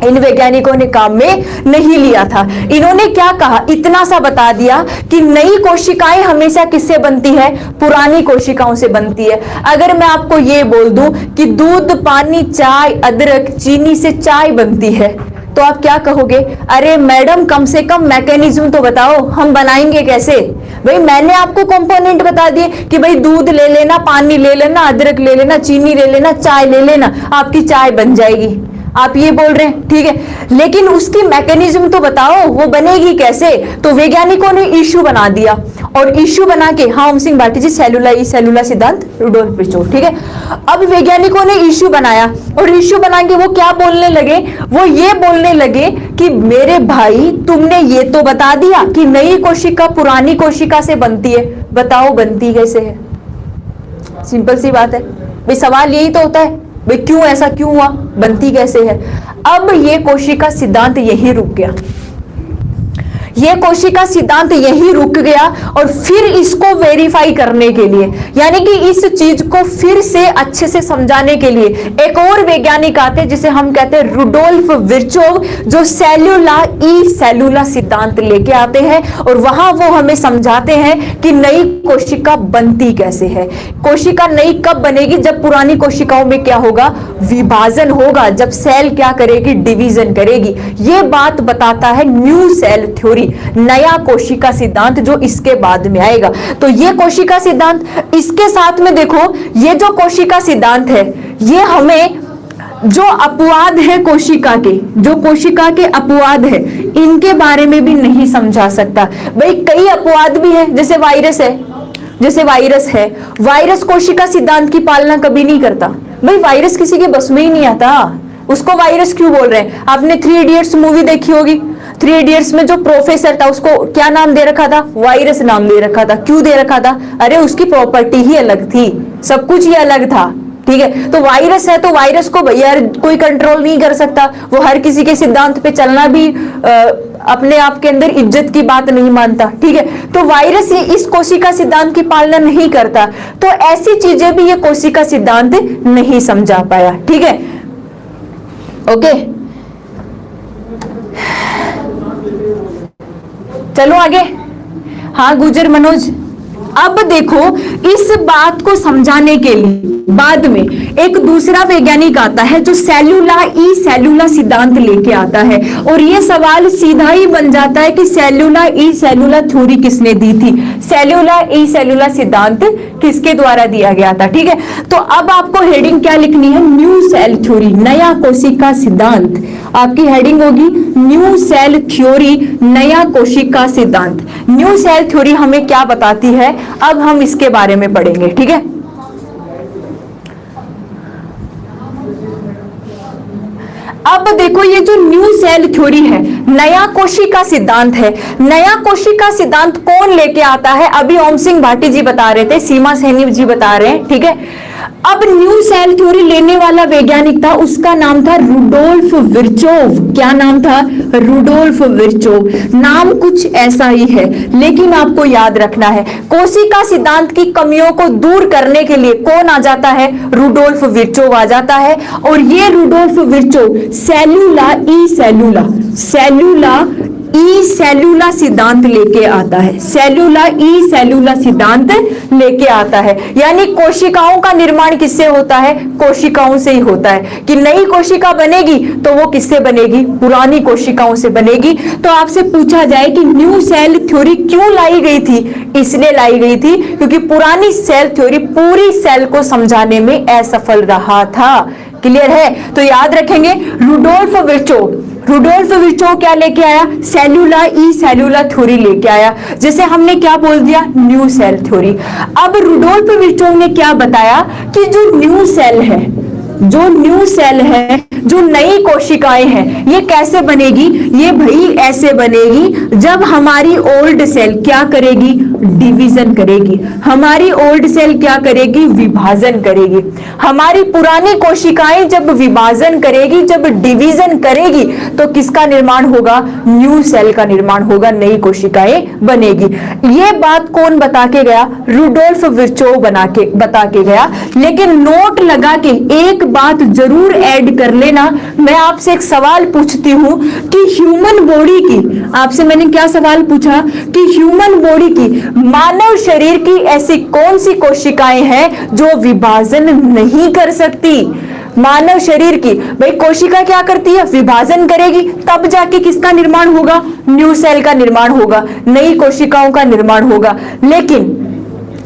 इन वैज्ञानिकों ने काम में नहीं लिया था। इन्होंने क्या कहा? इतना सा बता दिया कि नई कोशिकाएं हमेशा किससे बनती है? पुरानी कोशिकाओं से बनती है। अगर मैं आपको ये बोल दूं कि दूध, पानी, चाय, अदरक, चीनी से चाय बनती है, तो आप क्या कहोगे? अरे मैडम कम से कम मैकेनिज्म तो बताओ, हम बनाएंगे कैसे? भाई मैंने आपको कंपोनेंट बता दिए कि भाई दूध ले लेना, पानी ले लेना, अदरक ले लेना, चीनी ले लेना, चाय ले लेना, आपकी चाय बन जाएगी। आप ये बोल रहे हैं, ठीक है, लेकिन उसकी मैकेनिज्म तो बताओ, वो बनेगी कैसे? तो वैज्ञानिकों ने इश्यू बना दिया, और इश्यू बना के, हाँ ओम सिंह भाटी जी, सेलुला सिद्धांत रुडोल्फ विर्चोव, ठीक है। अब वैज्ञानिकों ने इश्यू बनाया, और इश्यू बना के वो क्या बोलने लगे? वो ये बोलने लगे कि मेरे भाई तुमने ये तो बता दिया कि नई कोशिका पुरानी कोशिका से बनती है, बताओ बनती कैसे है? सिंपल सी बात है भाई, सवाल यही तो होता है भाई, क्यों ऐसा क्यों हुआ, बनती कैसे है? अब ये कोशिका सिद्धांत यही रुक गया, ये कोशिका सिद्धांत यही रुक गया। और फिर इसको वेरीफाई करने के लिए, यानी कि इस चीज को फिर से अच्छे से समझाने के लिए एक और वैज्ञानिक आते जिसे हम कहते हैं रुडोल्फ विर्चोव, जो सेलुला सिद्धांत लेके आते हैं, और वहां वो हमें समझाते हैं कि नई कोशिका बनती कैसे है। कोशिका नई कब बनेगी? जब पुरानी कोशिकाओं में क्या होगा? विभाजन होगा, जब सेल क्या करेगी? डिवीजन करेगी। ये बात बताता है न्यू सेल थ्योरी, नया कोशिका सिद्धांत, जो इसके बाद में आएगा। तो ये कोशिका सिद्धांत, इसके साथ में देखो, ये जो कोशिका सिद्धांत है ये हमें जो अपवाद है कोशिका के, जो कोशिका के अपवाद है, इनके बारे में भी नहीं समझा सकता। भाई कई अपवाद भी है, जैसे वायरस है, जैसे वायरस है, वायरस कोशिका सिद्धांत की पालना कभी नहीं करता। भाई वायरस किसी के बस में ही नहीं आता, उसको वायरस क्यों बोल रहे हैं? आपने 3 इडियट्स मूवी देखी होगी। 3 इडियट्स में जो प्रोफेसर था उसको क्या नाम दे रखा था? वायरस नाम दे रखा था। क्यों दे रखा था? अरे उसकी प्रॉपर्टी ही अलग थी, सब कुछ ही अलग था, ठीक है। तो वायरस है तो वायरस को भैया कोई कंट्रोल नहीं कर सकता, वो हर किसी के सिद्धांत पे चलना भी अपने आप के अंदर इज्जत की बात नहीं मानता, ठीक है। तो वायरस इस कोशिका सिद्धांत की पालना नहीं करता, तो ऐसी चीजें भी ये कोशिका सिद्धांत नहीं समझा पाया, ठीक है। ओके, चलो आगे। हाँ गुजर मनोज, अब देखो इस बात को समझाने के लिए बाद में एक दूसरा वैज्ञानिक आता है जो सेलुला सिद्धांत लेके आता है, और ये सवाल सीधा ही बन जाता है कि सेलुला थ्योरी किसने दी थी? सेलुला सिद्धांत किसके द्वारा दिया गया था, ठीक है। तो अब आपको हेडिंग क्या लिखनी है? न्यू सेल थ्योरी, नया कोशिका सिद्धांत। आपकी हेडिंग होगी न्यू सेल थ्योरी, नया कोशिका सिद्धांत। न्यू सेल थ्योरी हमें क्या बताती है, अब हम इसके बारे में पढ़ेंगे, ठीक है। अब देखो ये जो न्यू सेल थ्योरी है, नया कोशिका सिद्धांत है, नया कोशिका सिद्धांत कौन लेके आता है? अभी ओम सिंह भाटी जी बता रहे थे, सीमा सैनी जी बता रहे हैं, ठीक है। अब न्यू सेल थ्योरी लेने वाला वैज्ञानिक था, उसका नाम था रुडोल्फ विर्चोव। क्या नाम था? रुडोल्फ विर्चोव। नाम कुछ ऐसा ही है, लेकिन आपको याद रखना है कोशिका सिद्धांत की कमियों को दूर करने के लिए कौन आ जाता है? रुडोल्फ विर्चोव आ जाता है। और ये रुडोल्फ विर्चोव सेलुला ई सेल्यूला सिद्धांत लेके आता है। सेल्यूला ई सेल्यूला सिद्धांत लेके आता है, यानी कोशिकाओं का निर्माण किससे होता है? कोशिकाओं से ही होता है। कि नई कोशिका बनेगी तो वो किससे बनेगी? पुरानी कोशिकाओं से बनेगी। तो आपसे पूछा जाए कि न्यू सेल थ्योरी क्यों लाई गई थी? इसलिए लाई गई थी क्योंकि पुरानी सेल थ्योरी पूरी सेल को समझाने में असफल रहा था। क्लियर है? तो याद रखेंगे, रुडोल्फ विर्चो क्या लेके आया? सेल्यूला ई सेल्यूला थ्योरी लेके आया, जिसे हमने क्या बोल दिया? New cell theory. अब रुडोल्फ विर्चो ने क्या बताया कि जो न्यू सेल है, जो नई कोशिकाएं हैं, ये कैसे बनेगी? ये भाई ऐसे बनेगी जब हमारी ओल्ड सेल क्या करेगी? डिवीजन करेगी। हमारी ओल्ड सेल क्या करेगी? विभाजन करेगी। हमारी पुरानी कोशिकाएं जब विभाजन करेगी, जब डिवीजन करेगी, तो किसका निर्माण होगा? न्यू सेल का निर्माण होगा, नई कोशिकाएं बनेगी। ये बात कौन बता के गया? रुडोल्फ विर्चो बता के गया। लेकिन नोट लगा के एक बात जरूर ऐड कर लेना। मैं आपसे एक सवाल पूछती हूं कि ह्यूमन बॉडी की, आपसे मैंने क्या सवाल पूछा कि ह्यूमन बॉडी की, मानव शरीर की ऐसी कौन सी कोशिकाएं हैं जो विभाजन नहीं कर सकती? मानव शरीर की भाई कोशिका क्या करती है? विभाजन करेगी, तब जाके किसका निर्माण होगा? न्यू सेल का निर्माण होगा, नई कोशिकाओं का निर्माण होगा। लेकिन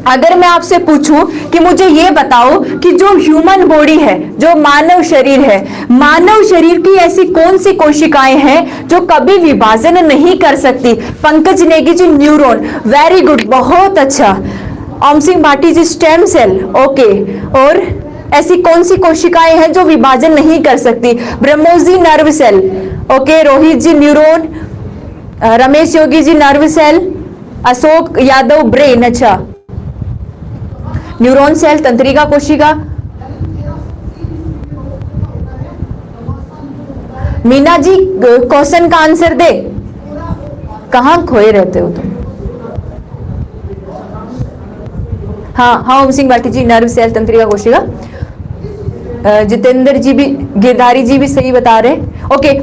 अगर मैं आपसे पूछूं कि मुझे ये बताओ कि जो ह्यूमन बॉडी है, जो मानव शरीर है, मानव शरीर की ऐसी कौन सी कोशिकाएं हैं जो कभी विभाजन नहीं कर सकती? Pankaj Negi ji neuron, very good, बहुत अच्छा। ओम सिंह भाटी जी स्टेम सेल, ओके। और ऐसी कौन सी कोशिकाएं हैं जो विभाजन नहीं कर सकती? ब्रह्मोजी nerve cell, okay. Rohit ji neuron, Ramesh Yogi ji nerve cell, Ashok Yadav brain, अच्छा। न्यूरॉन सेल, तंत्रिका कोशिका। मीना जी क्वेश्चन का आंसर दे, कहां खोए रहते हो तुम? हाँ, ओम सिंह भाटी जी नर्व सेल, तंत्रिका कोशिका। जितेंद्र जी भी, गिरधारी जी भी सही बता रहे। ओके,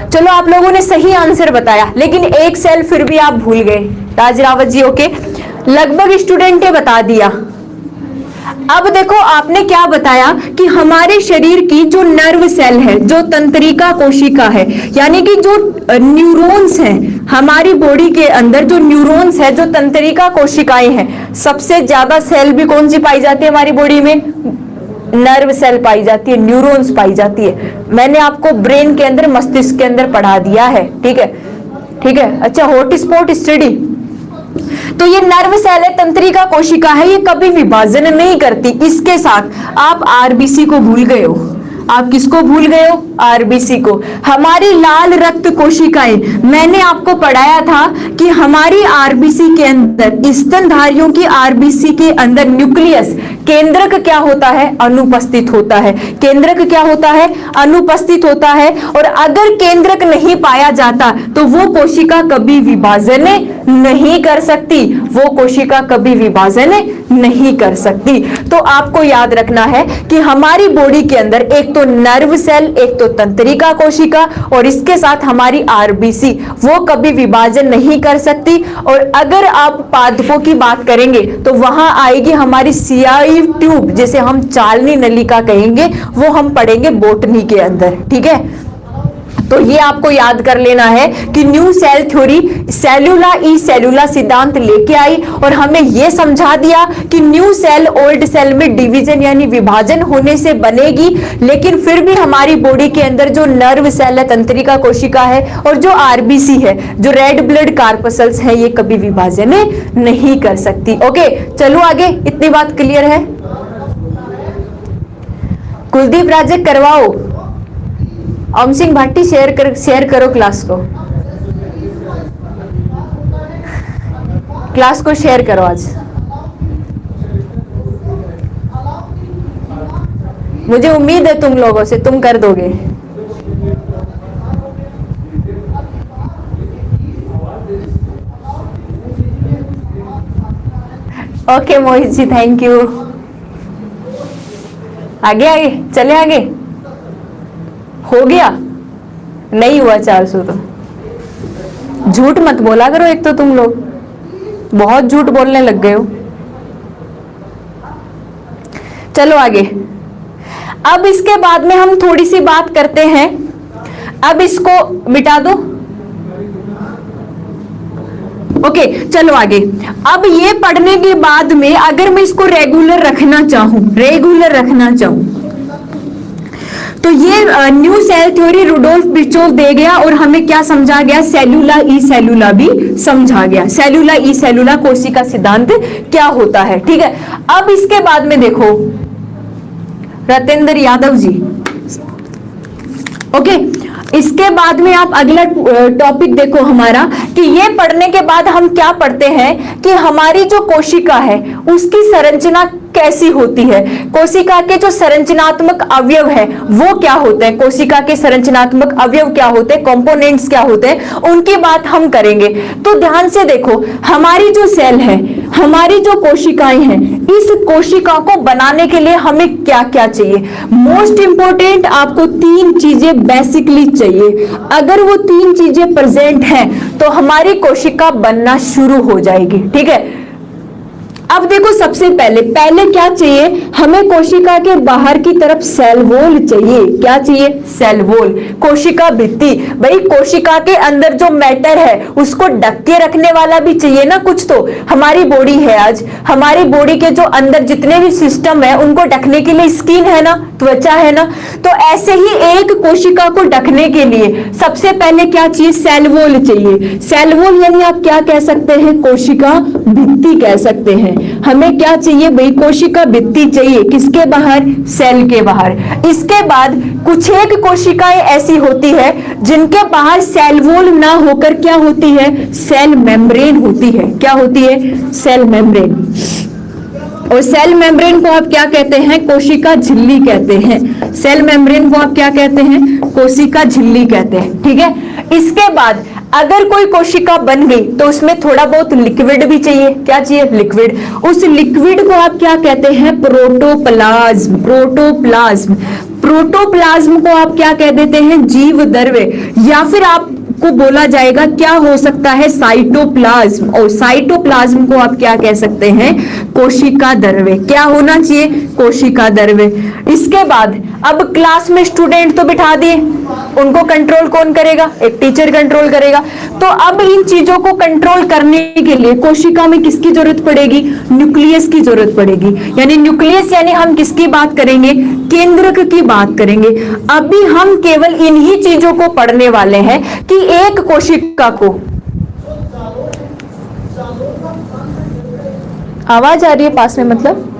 चलो आप लोगों ने सही आंसर बताया, लेकिन एक सेल फिर भी आप भूल गए। ताज रावत जी, ओके, लगभग स्टूडेंट ने बता दिया। अब देखो, आपने क्या बताया कि हमारे शरीर की जो नर्व सेल है, जो तंत्रिका कोशिका है, यानी कि जो न्यूरॉन्स हैं हमारी बॉडी के अंदर, जो न्यूरॉन्स है, जो तंत्रिका कोशिकाएं हैं, सबसे ज्यादा सेल भी कौन सी पाई जाती है हमारी बॉडी में? नर्व सेल पाई जाती है, न्यूरॉन्स पाई जाती है। मैंने आपको ब्रेन के अंदर, मस्तिष्क के अंदर पढ़ा दिया है, ठीक है, ठीक है। अच्छा, हॉटस्पॉट स्टडी। तो ये नर्व सेल है, तंत्रिका कोशिका है, ये कभी विभाजन नहीं करती। इसके साथ आप आरबीसी को भूल गए हो। आप किसको भूल गए हो? आरबीसी को। हमारी लाल रक्त कोशिकाएं, मैंने आपको पढ़ाया था कि हमारी आरबीसी के अंदर, स्तनधारियों की आरबीसी के अंदर न्यूक्लियस, केंद्रक क्या होता है? अनुपस्थित होता है। केंद्रक क्या होता है? अनुपस्थित होता है। और अगर केंद्रक नहीं पाया जाता तो वो कोशिका कभी विभाजन नहीं कर सकती, वो कोशिका कभी विभाजन नहीं कर सकती। तो आपको याद रखना है कि हमारी बॉडी के अंदर एक तो नर्व सेल, एक तो तंत्रिका कोशिका, और इसके साथ हमारी आरबीसी, वो कभी विभाजन नहीं कर सकती। और अगर आप पादपों की बात करेंगे तो वहां आएगी हमारी सियाई ट्यूब, जिसे हम चालनी नलिका कहेंगे, वो हम पढ़ेंगे बोटनी के अंदर, ठीक है। तो ये आपको याद कर लेना है कि न्यू सेल थ्योरी सेल्यूला ई सेल्यूला सिद्धांत लेके आई और हमें ये समझा दिया कि न्यू सेल ओल्ड सेल में डिवीजन यानी विभाजन होने से बनेगी, लेकिन फिर भी हमारी बॉडी के अंदर जो नर्व सेल है, तंत्रिका कोशिका है, और जो आरबीसी है, जो रेड ब्लड कार्पसल्स है, ये कभी विभाजन नहीं कर सकती। ओके, चलो आगे, इतनी बात क्लियर है? कुलदीप राजे करवाओ। ओम सिंह भाटी शेयर करो क्लास को, क्लास को शेयर करो आज। मुझे उम्मीद है तुम लोगों से, तुम कर दोगे। Okay Mohit ji, thank you. आगे आगे चले, आगे हो गया? नहीं हुआ 400 तो झूठ मत बोला करो, एक तो तुम लोग बहुत झूठ बोलने लग गए हो। चलो आगे। अब इसके बाद में हम थोड़ी सी बात करते हैं, अब इसको मिटा दो। ओके चलो आगे। अब ये पढ़ने के बाद में अगर मैं इसको रेगुलर रखना चाहूं तो ये न्यू सेल थ्योरी रुडोल्फ बिर्चोफ दे गया और हमें क्या समझा गया, सेलुला ई सेलुला भी समझा गया। सेलुला ई सेलुला कोशिका सिद्धांत क्या होता है, ठीक है। अब इसके बाद में देखो रतेंद्र यादव जी, ओके इसके बाद में आप अगला टॉपिक देखो हमारा, कि ये पढ़ने के बाद हम क्या पढ़ते हैं कि हमारी जो कोशिका है उसकी संरचना कैसी होती है, कोशिका के जो संरचनात्मक अवयव है वो क्या होते हैं, कोशिका के संरचनात्मक अवयव क्या होते हैं, कंपोनेंट्स क्या होते हैं, उनकी बात हम करेंगे। तो ध्यान से देखो, हमारी जो सेल है, हमारी जो कोशिकाएं हैं, इस कोशिका को बनाने के लिए हमें क्या क्या चाहिए। मोस्ट इंपॉर्टेंट आपको 3 चीजें बेसिकली चाहिए। अगर वो 3 चीजें प्रेजेंट हैं तो हमारी कोशिका बनना शुरू हो जाएगी, ठीक है। अब देखो सबसे पहले क्या चाहिए हमें, कोशिका के बाहर की तरफ सेल वॉल चाहिए। क्या चाहिए, सेल वॉल, कोशिका भित्ति। भाई कोशिका के अंदर जो मैटर है उसको ढक के रखने वाला भी चाहिए ना कुछ। तो हमारी बॉडी है, आज हमारी बॉडी के जो अंदर जितने भी सिस्टम है उनको ढकने के लिए स्किन है ना, त्वचा है ना। तो ऐसे ही एक कोशिका को ढकने के लिए सबसे पहले क्या चाहिए, सेल वॉल चाहिए। सेल वॉल यानी आप क्या कह सकते हैं, कोशिका भित्ति कह सकते हैं। हमें क्या चाहिए भाई, कोशिका भित्ति चाहिए। किसके बाहर, सेल के बाहर। इसके बाद कुछ एक कोशिकाएं ऐसी होती है जिनके बाहर सेल वॉल ना होकर क्या होती है, सेल मेम्ब्रेन होती है। क्या होती है, सेल मेम्ब्रेन। और सेल मेम्ब्रेन को आप क्या कहते हैं, कोशिका झिल्ली कहते हैं। सेल मेम्ब्रेन को आप क्या कहते हैं, कोशिका झिल्ली कहते हैं, ठीक है। इसके बाद अगर कोई कोशिका बन गई तो उसमें थोड़ा बहुत लिक्विड भी चाहिए। क्या चाहिए, लिक्विड। उस लिक्विड को आप क्या कहते हैं, प्रोटोप्लाज्म। प्रोटोप्लाज्म को आप क्या कह देते हैं, जीव द्रव्य, या फिर आपको बोला जाएगा क्या हो सकता है, साइटोप्लाज्म। और साइटोप्लाज्म को आप क्या कह सकते हैं, कोशिका द्रव्य। क्या होना चाहिए, कोशिका द्रव्य। इसके बाद अब क्लास में स्टूडेंट तो बिठा दिए, उनको कंट्रोल कौन करेगा, एक टीचर कंट्रोल करेगा। तो अब इन चीजों को कंट्रोल करने के लिए कोशिका में किसकी जरूरत पड़ेगी, न्यूक्लियस की जरूरत पड़ेगी। यानी न्यूक्लियस यानी हम किसकी बात करेंगे, केंद्रक की बात करेंगे। अभी हम केवल इन्हीं चीजों को पढ़ने वाले हैं कि एक कोशिका को, आवाज आ रही है पास में, मतलब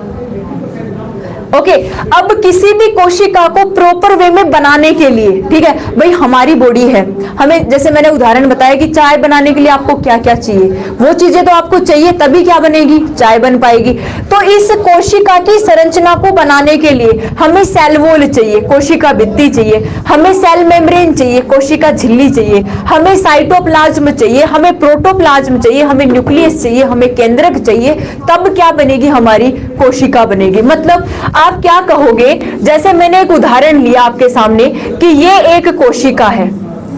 ओके अब किसी भी कोशिका को प्रॉपर वे में बनाने के लिए, ठीक है भाई, हमारी बॉडी है, हमें जैसे मैंने उदाहरण बताया कि चाय बनाने के लिए आपको क्या क्या चाहिए, वो चीजें तो आपको चाहिए तभी क्या बनेगी, चाय बन पाएगी। तो इस कोशिका की संरचना को बनाने के लिए हमें सेल वॉल चाहिए, कोशिका भित्ति चाहिए, हमें सेल मेम्ब्रेन चाहिए, कोशिका झिल्ली चाहिए, हमें साइटोप्लाज्म चाहिए, हमें प्रोटोप्लाज्म चाहिए, हमें न्यूक्लियस चाहिए, हमें केंद्रक चाहिए। तब क्या बनेगी, हमारी कोशिका बनेगी। मतलब आप क्या कहोगे, जैसे मैंने एक उदाहरण लिया आपके सामने कि ये एक कोशिका है,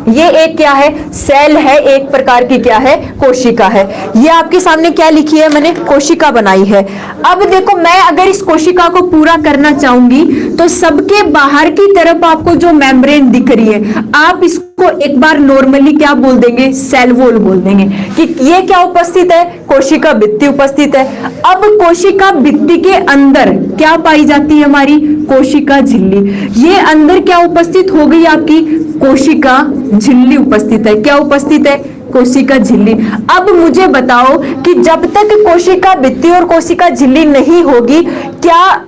ये एक क्या है, सेल है, एक प्रकार की क्या है, कोशिका है। ये आपके सामने क्या लिखी है, मैंने कोशिका बनाई है। अब देखो मैं अगर इस कोशिका को पूरा करना चाहूंगी तो सबके बाहर की तरफ आपको जो मेम्ब्रेन दिख रही है, आप इसको एक बार नॉर्मली क्या बोल देंगे, सेल वॉल बोल देंगे कि ये क्या उपस्थित है, कोशिका भित्ति उपस्थित है। अब कोशिका भित्ति के अंदर क्या पाई जाती है, हमारी कोशिका झिल्ली। ये अंदर क्या उपस्थित हो गई, आपकी कोशिका झिल्ली उपस्थित है। क्या उपस्थित है, कोशिका झिल्ली। अब मुझे बताओ कि जब तक कोशिका भित्ति और कोशिका झिल्ली नहीं होगी, क्या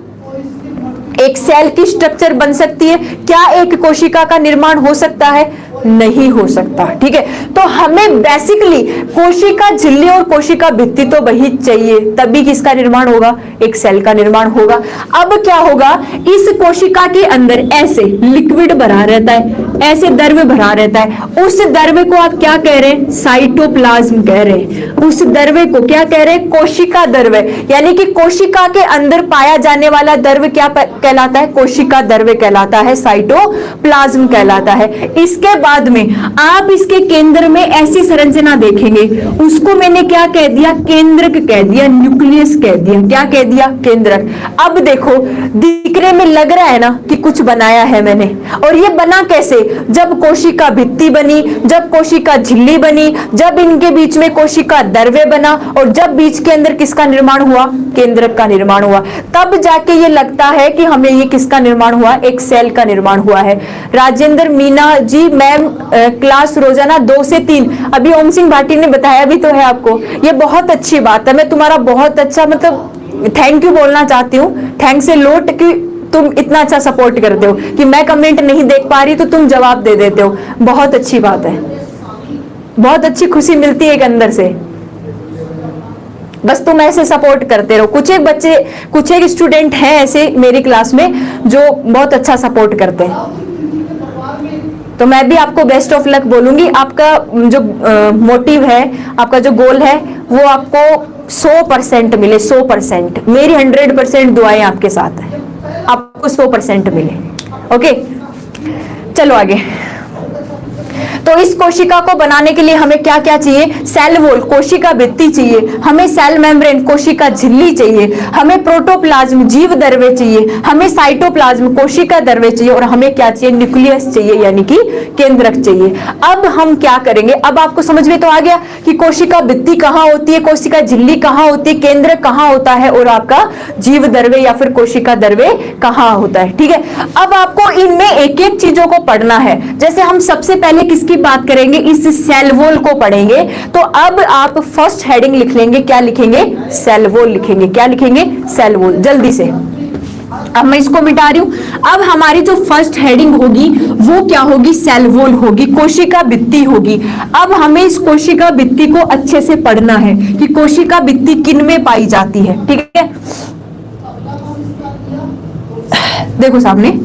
एक सेल की स्ट्रक्चर बन सकती है, क्या एक कोशिका का निर्माण हो सकता है, नहीं हो सकता। ठीक है, तो हमें बेसिकली कोशिका झिल्ली और कोशिका भित्ति तो वही चाहिए, तभी किसका निर्माण होगा, एक सेल का निर्माण होगा। अब क्या होगा, इस कोशिका के अंदर ऐसे लिक्विड भरा रहता है, ऐसे द्रव्य भरा रहता है। उस द्रव्य को आप क्या कह रहे हैं? साइटोप्लाज्म कह रहे हैं। उस द्रव्य को क्या कह रहे हैं? कोशिका द्रव्य, यानी कि कोशिका के अंदर पाया जाने वाला द्रव्य क्या कहलाता है? कोशिका द्रव्य कहलाता है, साइटोप्लाज्म कहलाता है। इसके बाद में आप इसके केंद्र में ऐसी संरचना देखेंगे, उसको मैंने क्या कह दिया? केंद्रक कह दिया, न्यूक्लियस कह दिया। क्या कह दिया? केंद्रक। अब देखो, दिखने में लग रहा है ना कि कुछ बनाया है मैंने, और ये बना कैसे? जब कोशिका भित्ति बनी, जब कोशिका झिल्ली बनी, जब इनके बीच में कोशिका द्रव्य बना, और जब बीच के अंदर किसका निर्माण हुआ? केंद्रक का निर्माण हुआ। तब जाके ये लगता है कि हमें ये किसका निर्माण हुआ? एक सेल का निर्माण हुआ है। राजेंद्र मीना जी, मैम क्लास रोजाना 2 से 3, अभी ओम सिंह भाटी ने बताया भी तो है आपको। ये बहुत अच्छी बात है, मैं तुम्हारा बहुत अच्छा मतलब थैंक यू बोलना चाहती हूँ। थैंक से लोट कि तुम इतना अच्छा सपोर्ट करते हो कि मैं कमेंट नहीं देख पा रही तो तुम जवाब दे देते हो। बहुत अच्छी बात है, बहुत अच्छी खुशी मिलती है एक अंदर से। बस तुम ऐसे सपोर्ट करते रहो। कुछ एक बच्चे, कुछ एक स्टूडेंट हैं ऐसे मेरी क्लास में जो बहुत अच्छा सपोर्ट करते हैं, तो मैं भी आपको बेस्ट ऑफ लक बोलूंगी। आपका जो मोटिव है, आपका जो गोल है, वो आपको 100% मिले, 100%। मेरी 100% दुआएं आपके साथ है, आपको 100% मिले। ओके, चलो आगे। तो इस कोशिका को बनाने के लिए हमें क्या क्या चाहिए? सेल वॉल, कोशिका भित्ति चाहिए, हमें सेल मेम्ब्रेन, कोशिका झिल्ली चाहिए, हमें प्रोटोप्लाज्म, जीव द्रव्य चाहिए, हमें साइटोप्लाज्म, कोशिका द्रव्य चाहिए, और हमें क्या चाहिए? न्यूक्लियस चाहिए, यानी कि केंद्रक चाहिए। अब हम क्या करेंगे? अब आपको समझ में तो आ गया कि कोशिका भित्ति कहाँ होती है, कोशिका झिल्ली कहाँ होती है, केंद्रक कहाँ होता है, और आपका जीव द्रव्य या फिर कोशिका द्रव्य कहाँ होता है। ठीक है, अब आपको इनमें एक एक चीजों को पढ़ना है। जैसे हम सबसे पहले किसकी बात करेंगे? इस सेल वॉल को पढ़ेंगे। तो अब आप फर्स्ट हेडिंग लिख लेंगे, क्या लिखेंगे? सेल वॉल लिखेंगे। क्या लिखेंगे? Cell wall. जल्दी से, अब मैं इसको मिटा रही हूं। अब हमारी जो फर्स्ट हेडिंग होगी वो क्या होगी? सेल वॉल होगी, कोशिका भित्ति होगी। अब हमें इस कोशिका भित्ति को अच्छे से पढ़ना है कि कोशिका भित्ति किन में पाई जाती है। ठीक है, देखो सामने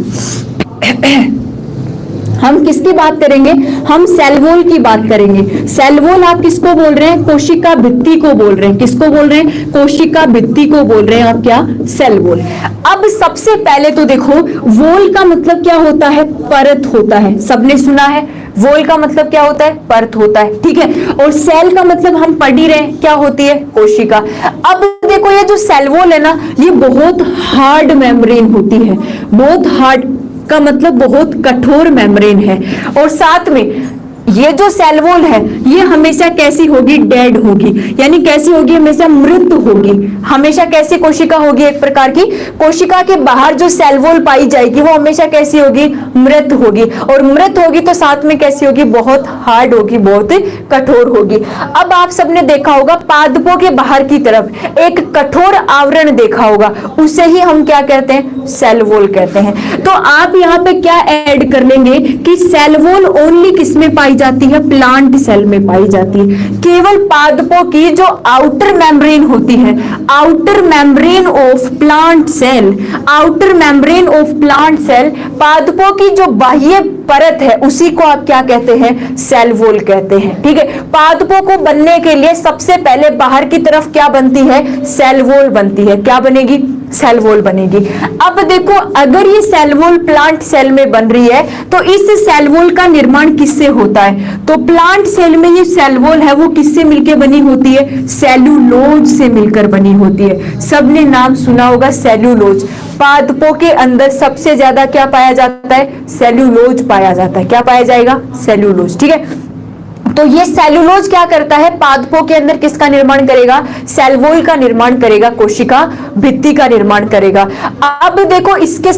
हम किसकी बात करेंगे? हम सेल वॉल की बात करेंगे। सेल वॉल आप किसको बोल रहे हैं? कोशिका भित्ति को बोल रहे हैं। किसको बोल रहे हैं? कोशिका भित्ति को बोल रहे हैं आप। क्या? Cell wall. अब सबसे पहले तो देखो, वॉल का मतलब क्या होता है? परत होता है। सबने सुना है, वॉल का मतलब क्या होता है? परत होता है। ठीक है, और सेल का मतलब हम पढ़ ही रहे हैं, क्या होती है? कोशिका। अब देखो, ये जो सेल वॉल है ना, ये बहुत हार्ड मेम्ब्रेन होती है। बहुत हार्ड का मतलब बहुत कठोर मेम्ब्रेन है। और साथ में ये जो सेल वॉल है, ये हमेशा कैसी होगी? डेड होगी, यानी कैसी होगी? हमेशा मृत होगी। हमेशा कैसी कोशिका होगी? एक प्रकार की कोशिका के बाहर जो सेल वॉल पाई जाएगी वो हमेशा कैसी होगी? मृत होगी। और मृत होगी तो साथ में कैसी होगी? बहुत हार्ड होगी, बहुत कठोर होगी। अब आप सबने देखा होगा, पादपों के बाहर की तरफ एक कठोर आवरण देखा होगा, उसे ही हम क्या कहते हैं? सेल वॉल कहते हैं। तो आप यहाँ पे क्या ऐड कर लेंगे कि सेल वॉल ओनली किसमें पाई जाती है? प्लांट सेल में पाई जाती है। केवल पादपों की जो आउटर मेम्ब्रेन होती है, outer membrane of plant cell, outer membrane of plant cell, पादपों की जो बाह्य परत है, उसी को आप क्या कहते हैं? सेल वॉल कहते हैं। ठीक है, पादपों को बनने के लिए सबसे पहले बाहर की तरफ क्या बनती है? सेल वॉल बनती है। क्या बनेगी? सेल वॉल बनेगी। अब देखो, अगर ये सेल वॉल प्लांट सेल में बन रही है तो इस सेल वॉल का निर्माण किससे होता है? तो प्लांट सेल में ये सेल वॉल है वो किससे मिलकर बनी होती है? सेल्यूलोज से मिलकर बनी होती है। सबने नाम सुना होगा सेल्यूलोज। पादपों के अंदर सबसे ज्यादा क्या पाया जाता है? सेल्यूलोज पाया जाता है। क्या पाया जाएगा? सेल्यूलोज। ठीक है, तो ये सेल्यूलोज क्या करता है? पादपों के अंदर किसका निर्माण करेगा? सेल वॉल का निर्माण करेगा, कोशिका भित्ति का निर्माण करेगा। अब देखो, इसके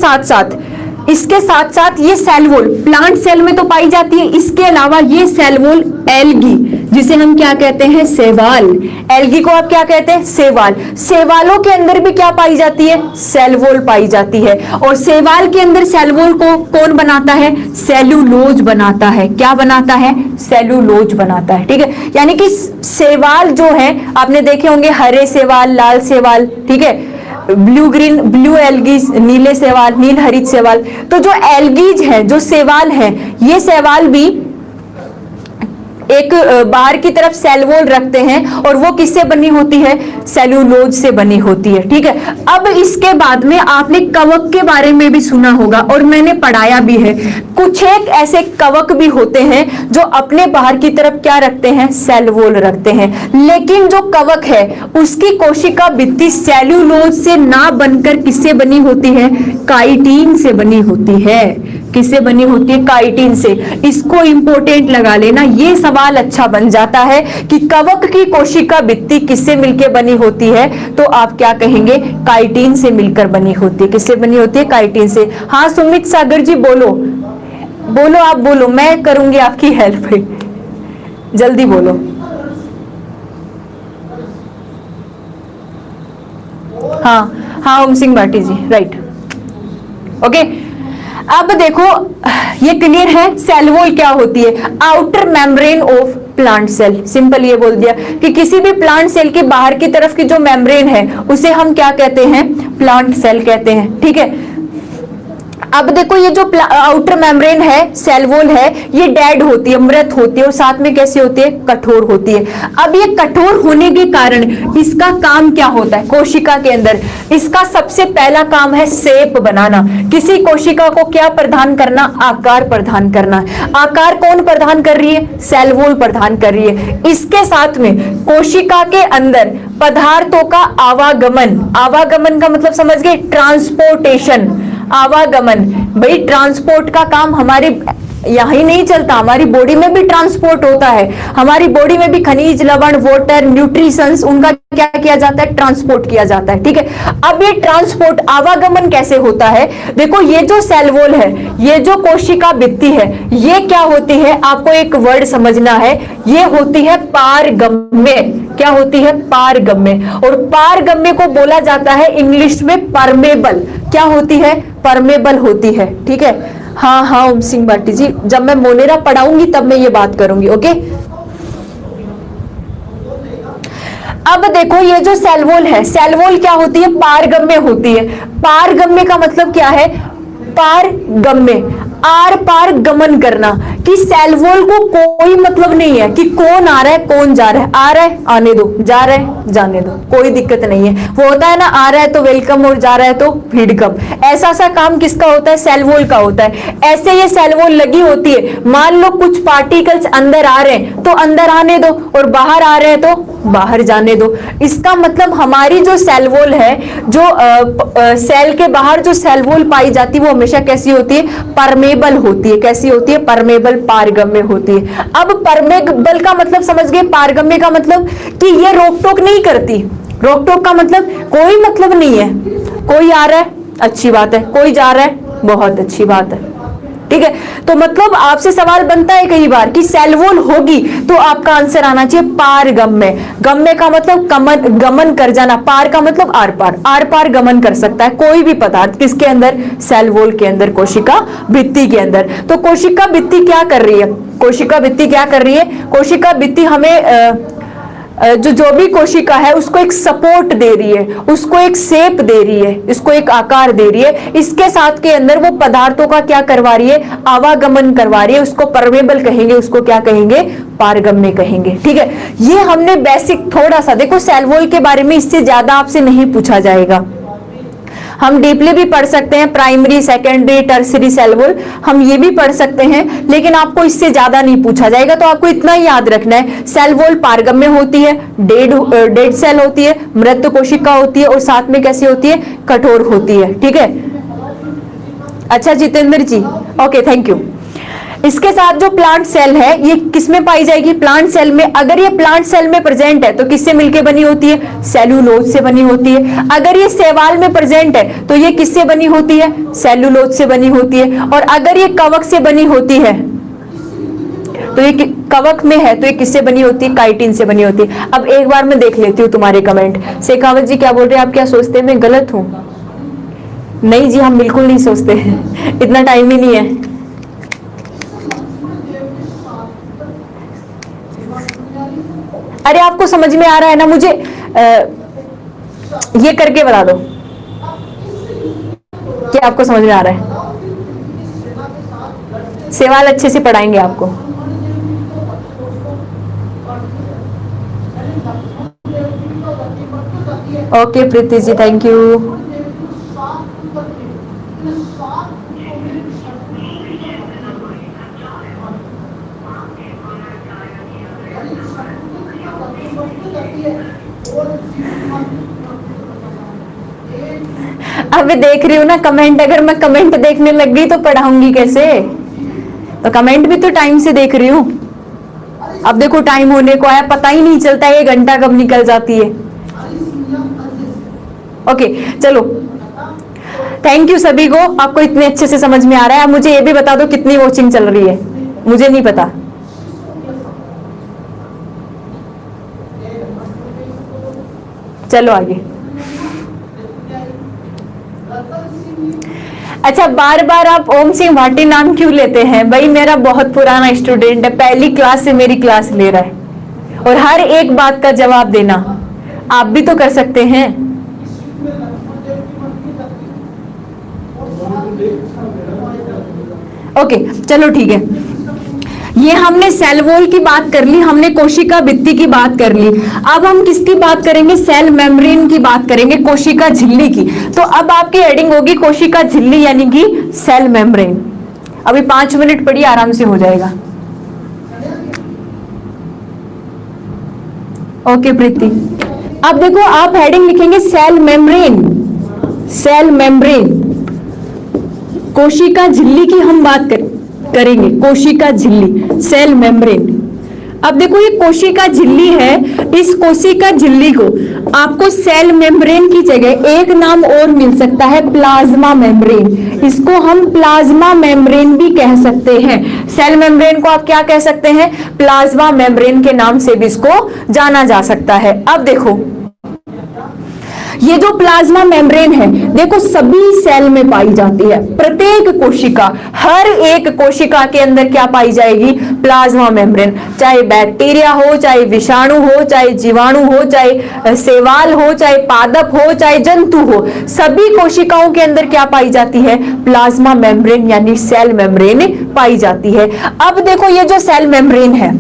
साथ साथ ये सेल वॉल प्लांट सेल में तो पाई जाती है, इसके अलावा ये सेल वॉल एल्गी, जिसे हम क्या कहते हैं? शैवाल। एल्गी को आप क्या कहते हैं? शैवाल। शैवालों के अंदर भी क्या पाई जाती है? सेल वॉल पाई जाती है। और शैवाल के अंदर सेल वॉल को कौन बनाता है? सेल्यूलोज बनाता है। क्या बनाता है? सेल्यूलोज बनाता है। ठीक है, यानी कि शैवाल जो है, आपने देखे होंगे हरे शैवाल, लाल शैवाल। ठीक है, ब्लू एल्गीज, नीले शैवाल, नील हरित शैवाल। तो जो एल्गीज है, जो शैवाल है, ये शैवाल भी एक बाहर की तरफ सेल वॉल रखते हैं और वो किससे बनी होती है? सेल्यूलोज से बनी होती है। ठीक है, अब इसके बाद में आपने कवक के बारे में भी सुना होगा और मैंने पढ़ाया भी है। कुछ एक ऐसे कवक भी होते हैं जो अपने बाहर की तरफ क्या रखते हैं? सेल वॉल रखते हैं। लेकिन जो कवक है उसकी कोशिका भित्ति सेल्यूलोज से ना बनकर किससे बनी होती है? काइटिन से बनी होती है। किससे बनी होती है? काइटिन से। इसको इंपॉर्टेंट लगा लेना, ये सवाल अच्छा बन जाता है कि कवक की कोशिका भित्ति किससे मिलकर बनी होती है? तो आप क्या कहेंगे? काइटिन से मिलकर बनी होती है। किससे बनी होती है? काइटिन से। हाँ सुमित सागर जी बोलो, बोलो, आप बोलो, मैं करूंगी आपकी हेल्प, जल्दी बोलो। हाँ हाँ, ओम सिंह भाटी जी, राइट, ओके। अब देखो ये क्लियर है, सेल वॉल क्या होती है? Outer membrane of plant cell. Simple ये बोल दिया कि किसी भी प्लांट सेल के बाहर की तरफ की जो मेम्ब्रेन है उसे हम क्या कहते हैं? प्लांट सेल कहते हैं। ठीक है, अब देखो ये जो आउटर मेम्ब्रेन है, सेल वॉल है, ये डेड होती है, मृत होती है और साथ में कैसी होती है? कठोर होती है। अब ये कठोर होने के कारण इसका काम क्या होता है? कोशिका के अंदर इसका सबसे पहला काम है शेप बनाना। किसी कोशिका को क्या प्रदान करना? आकार प्रदान करना। आकार कौन प्रदान कर रही है? सेल वॉल प्रदान कर रही है। इसके साथ में कोशिका के अंदर पदार्थों का आवागमन, आवागमन का मतलब समझ गए? ट्रांसपोर्टेशन, आवागमन। भाई ट्रांसपोर्ट का काम हमारे यहाँ ही नहीं चलता, हमारी बॉडी में भी ट्रांसपोर्ट होता है। हमारी बॉडी में भी खनिज, लवण, वाटर, न्यूट्रिशंस, उनका क्या किया जाता है? ट्रांसपोर्ट किया जाता है। ठीक है, अब ये ट्रांसपोर्ट, आवागमन कैसे होता है? देखो ये जो सेल वॉल है, ये जो कोशिका भित्ति है, ये क्या होती है? आपको एक वर्ड समझना है, ये होती है पारगम्य। क्या होती है? पारगम्य। और पारगम्य को बोला जाता है इंग्लिश में परमेबल। क्या होती है? परमेबल होती है। ठीक है, हाँ हाँ ओम सिंह भाटी जी, जब मैं मोनेरा पढ़ाऊंगी तब मैं ये बात करूंगी। ओके, अब देखो ये जो सेल वॉल है, सेल वॉल क्या होती है? पारगम्य होती है। पारगम्य का मतलब क्या है? पारगम्य, आर पार गमन करना, कि सेल वॉल को कोई मतलब नहीं है कि कौन आ रहा है कौन जा रहा है। आ रहा है आने दो, जा रहा है जाने दो, कोई दिक्कत नहीं है। वो होता है ना, आ रहा है तो वेलकम और जा रहा है तो भीड़कम। ऐसा सा काम किसका होता है? सेल वॉल का होता है। ऐसे ये सेल वॉल लगी होती है। मान लो कुछ पार्टिकल्स अंदर आ रहे हैं तो अंदर आने दो और बाहर आ रहे हैं तो बाहर जाने दो। इसका मतलब हमारी जो सेल वॉल है, जो सेल के बाहर जो सेल वॉल पाई जाती है वो हमेशा कैसी होती है? परमेबल होती है। कैसी होती है? परमेबल, पारगम्य होती है। अब परमेबल का मतलब समझ गए? पारगम्य का मतलब कि ये रोक टोक नहीं करती। रोक टोक का मतलब कोई मतलब नहीं है। कोई आ रहा है, अच्छी बात है, कोई जा रहा है, बहुत अच्छी बात है। ठीक है, तो मतलब आपसे सवाल बनता है कई बार कि सेल वॉल होगी तो आपका आंसर आना चाहिए पारगम्य। गम्य का मतलब गमन कर जाना, पार का मतलब आर पार, आर पार गमन कर सकता है कोई भी पदार्थ। किसके अंदर? सेल वॉल के अंदर, कोशिका भित्ति के अंदर। तो कोशिका भित्ति क्या कर रही है? कोशिका भित्ति क्या कर रही है? कोशिका भित्ति हमें जो भी कोशिका है उसको एक सपोर्ट दे रही है, उसको एक शेप दे रही है, इसको एक आकार दे रही है। इसके साथ के अंदर वो पदार्थों का क्या करवा रही है? आवागमन करवा रही है। उसको परमेबल कहेंगे, उसको क्या कहेंगे? पारगम्य कहेंगे। ठीक है, ये हमने बेसिक थोड़ा सा देखो, सेल वॉल के बारे में इससे ज्यादा आपसे नहीं पूछा जाएगा। हम डीपली भी पढ़ सकते हैं, primary, secondary, tertiary cell wall हम ये भी पढ़ सकते हैं, लेकिन आपको इससे ज्यादा नहीं पूछा जाएगा। तो आपको इतना ही याद रखना है, सेल वॉल पारगम्य होती है, डेड सेल होती है, मृत कोशिका होती है और साथ में कैसी होती है? कठोर होती है। ठीक है, अच्छा जितेंद्र जी, ओके, थैंक यू। इसके साथ जो प्लांट सेल है ये किसमें पाई जाएगी? प्लांट सेल में। अगर ये प्लांट सेल में प्रेजेंट है तो किससे मिलके बनी होती है? सेल्यूलोज से बनी होती है। अगर ये शैवाल में प्रेजेंट है तो ये किससे बनी होती है? सेल्यूलोज से बनी होती है। और अगर ये कवक से बनी होती है तो ये कवक में है तो ये किससे बनी होती है? काइटिन से बनी होती है। अब एक बार मैं देख लेती हूँ तुम्हारे कमेंट। शेखावत जी क्या बोल रहे हैं? आप क्या सोचते हैं मैं गलत हूं? नहीं जी, हम बिल्कुल नहीं सोचते हैं, इतना टाइम ही नहीं है। अरे आपको समझ में आ रहा है ना? मुझे ये करके बता दो, क्या आपको समझ में आ रहा है? सवाल अच्छे से पढ़ाएंगे आपको। Okay Preeti ji, thank you. अब देख रही हूँ ना कमेंट, अगर मैं कमेंट देखने लग गई तो पढ़ाऊंगी कैसे? तो कमेंट भी तो टाइम से देख रही हूँ। अब देखो टाइम होने को आया, पता ही नहीं चलता ये घंटा कब निकल जाती है। ओके चलो, थैंक यू सभी को, आपको इतने अच्छे से समझ में आ रहा है। अब मुझे ये भी बता दो कितनी वॉचिंग चल रही है, मुझे नहीं पता। चलो आगे। अच्छा, बार बार आप ओम सिंह भाटी नाम क्यों लेते हैं? भाई मेरा बहुत पुराना स्टूडेंट है, पहली क्लास से मेरी क्लास ले रहा है, और हर एक बात का जवाब देना आप भी तो कर सकते हैं। ओके चलो ठीक है, ये हमने सेल वॉल की बात कर ली, हमने कोशिका भित्ति की बात कर ली। अब हम किसकी बात करेंगे? सेल मेम्ब्रेन की बात करेंगे, कोशिका झिल्ली की। तो अब आपकी हेडिंग होगी कोशिका झिल्ली यानी कि सेल मेम्ब्रेन। अभी 5 मिनट पढ़िए, आराम से हो जाएगा। ओके प्रीति, अब देखो आप हेडिंग लिखेंगे सेल मेम्ब्रेन, सेल मेम्ब्रेन, कोशिका झिल्ली की हम बात करेंगे, कोशिका झिल्ली, सेल मेम्ब्रेन। अब देखो ये कोशिका झिल्ली है, इस कोशिका झिल्ली को आपको सेल मेम्ब्रेन की जगह एक नाम और मिल सकता है, प्लाज्मा मेम्ब्रेन। इसको हम प्लाज्मा मेम्ब्रेन भी कह सकते हैं। सेल मेम्ब्रेन को आप क्या कह सकते हैं? प्लाज्मा मेम्ब्रेन के नाम से भी इसको जाना जा सकता है। अब देखो ये जो प्लाज्मा मेम्ब्रेन है, देखो सभी सेल में पाई जाती है, प्रत्येक कोशिका, हर एक कोशिका के अंदर क्या पाई जाएगी? Plasma membrane. चाहे बैक्टीरिया हो, चाहे विषाणु हो, चाहे जीवाणु हो, चाहे शैवाल हो, चाहे पादप हो, चाहे जंतु हो, सभी कोशिकाओं के अंदर क्या पाई जाती है? प्लाज्मा मेम्ब्रेन यानी सेल मेम्ब्रेन पाई जाती है। अब देखो ये जो सेल मेम्ब्रेन है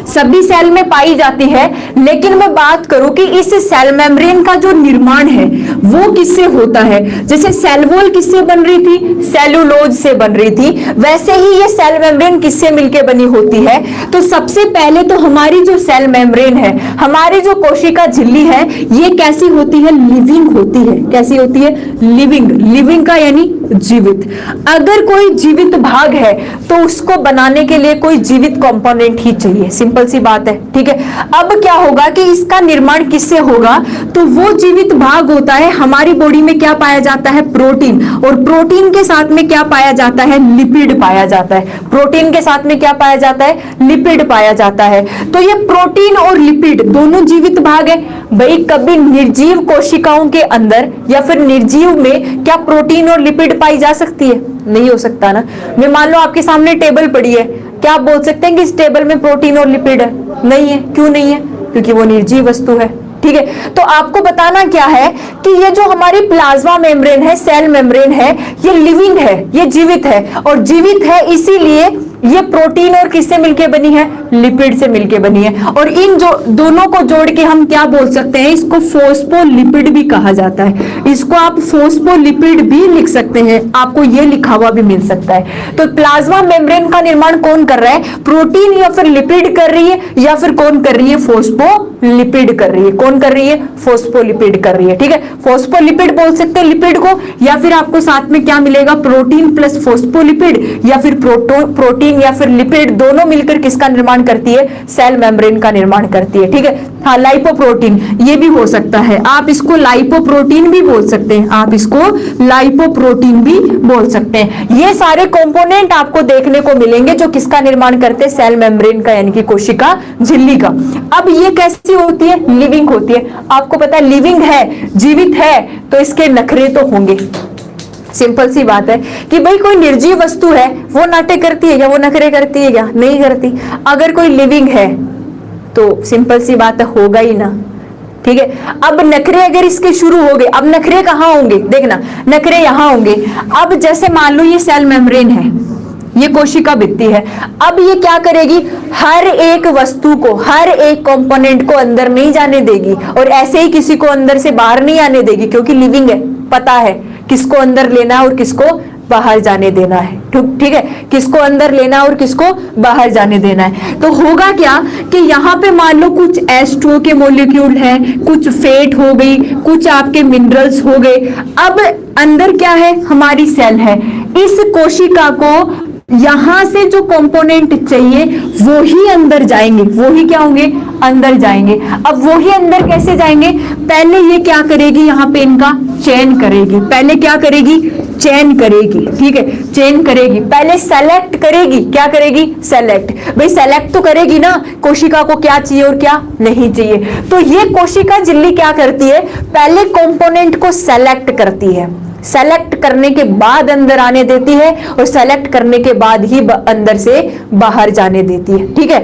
सभी सेल में पाई जाती है, लेकिन मैं बात करूं कि इस सेल मेम्ब्रेन का जो निर्माण है वो किससे होता है? जैसे सेल वॉल किससे बन रही थी? सेलुलोज से बन रही थी, वैसे ही ये सेल मेम्ब्रेन किससे मिलकर बनी होती है? तो सबसे पहले तो हमारी जो सेल मेम्ब्रेन है, हमारी जो कोशिका झिल्ली है, ये कैसी होती है? लिविंग होती है। कैसी होती है? लिविंग। लिविंग का यानी जीवित। अगर कोई जीवित भाग है तो उसको बनाने के लिए कोई जीवित कंपोनेंट ही चाहिए, सिंपल सी बात है, ठीक है। अब क्या होगा कि इसका निर्माण किससे होगा? तो वो जीवित भाग होता है, हमारी बॉडी में क्या पाया जाता है? प्रोटीन। और प्रोटीन के साथ में क्या पाया जाता है? लिपिड पाया जाता है। प्रोटीन के साथ में क्या पाया जाता है? लिपिड पाया जाता है। तो ये प्रोटीन और लिपिड दोनों जीवित भाग है। भाई कभी निर्जीव कोशिकाओं के अंदर या फिर निर्जीव में क्या प्रोटीन और लिपिड पाई जा सकती है? नहीं हो सकता ना। मैं मान लो आपके सामने टेबल पड़ी है, क्या आप बोल सकते हैं कि इस टेबल में प्रोटीन और लिपिड है? नहीं है। क्यों नहीं है? क्योंकि वो निर्जीव वस्तु है, ठीक है। तो आपको बताना क्या है कि ये जो हमारी प्लाज्मा मेम्ब्रेन है, सेल मेम्ब्रेन है, ये लिविंग है, ये जीवित है, और जीवित है इसीलिए ये प्रोटीन और किससे मिलके बनी है? लिपिड से मिलके बनी है। और इन जो दोनों को जोड़ के हम क्या बोल सकते हैं? इसको फोस्फोलिपिड भी कहा जाता है। इसको आप फोस्फोलिपिड भी लिख सकते हैं, आपको ये लिखा हुआ भी मिल सकता है। तो प्लाज्मा मेम्ब्रेन का निर्माण कौन कर रहा है? प्रोटीन या फिर लिपिड कर रही है, या फिर कौन कर रही है? फोस्फोलिपिड कर रही है। कौन कर रही है? फोस्फोलिपिड कर रही है, ठीक है। फोस्फोलिपिड बोल सकते हैं लिपिड को, या फिर आपको साथ में क्या मिलेगा? प्रोटीन प्लस फोस्फोलिपिड, या फिर प्रोटीन या फिर लिपिड, दोनों मिलकर किसका निर्माण करती है? सेल मेम्ब्रेन का निर्माण करती है, ठीक है। हाँ, लाइपोप्रोटीन ये भी हो सकता है, आप इसको लाइपोप्रोटीन भी बोल सकते हैं, आप इसको लाइपोप्रोटीन भी बोल सकते हैं। ये सारे कंपोनेंट आपको देखने को मिलेंगे जो किसका निर्माण करते हैं? सेल मेम्ब्रेन का, यानी कि कोशिका झिल्ली का। अब ये कैसी होती है? लिविंग होती है। आपको पता है लिविंग है, जीवित है, तो इसके नखरे तो होंगे। सिंपल सी बात है कि भाई कोई निर्जीव वस्तु है, वो नाटक करती है या वो नखरे करती है क्या? नहीं करती। अगर कोई लिविंग है तो सिंपल सी बात है, होगा ही ना। ठीक है। अब नखरे अगर इसके शुरू हो गए, अब नखरे कहाँ होंगे, देखना नखरे यहां होंगे। अब जैसे मान लो ये सेल मेम्ब्रेन है, ये कोशिका भित्ति है, अब ये क्या करेगी, हर एक वस्तु को, हर एक कंपोनेंट को अंदर नहीं जाने देगी, और ऐसे ही किसी को अंदर से बाहर नहीं आने देगी, क्योंकि लिविंग है, पता है किसको अंदर लेना है और किसको बाहर जाने देना है। ठीक है, किसको अंदर लेना और किसको बाहर जाने देना है। तो होगा क्या कि यहाँ पे मान लो कुछ H2O के मॉलिक्यूल हैं, कुछ फेट हो गई, कुछ आपके मिनरल्स हो गए। अब अंदर क्या है, हमारी सेल है। इस कोशिका को यहां से जो कंपोनेंट चाहिए वो ही अंदर जाएंगे, वो ही क्या होंगे, अंदर जाएंगे। अब वो ही अंदर कैसे जाएंगे, पहले ये क्या करेगी, यहाँ पे इनका चयन करेगी, पहले क्या करेगी, चयन करेगी, ठीक है, चयन करेगी, पहले सेलेक्ट करेगी, क्या करेगी, सेलेक्ट। भाई सेलेक्ट तो करेगी ना, कोशिका को क्या चाहिए और क्या नहीं चाहिए। तो ये कोशिका झिल्ली क्या करती है, पहले कंपोनेंट को सेलेक्ट करती है, सेलेक्ट करने के बाद अंदर आने देती है, और सेलेक्ट करने के बाद ही अंदर से बाहर जाने देती है। ठीक है,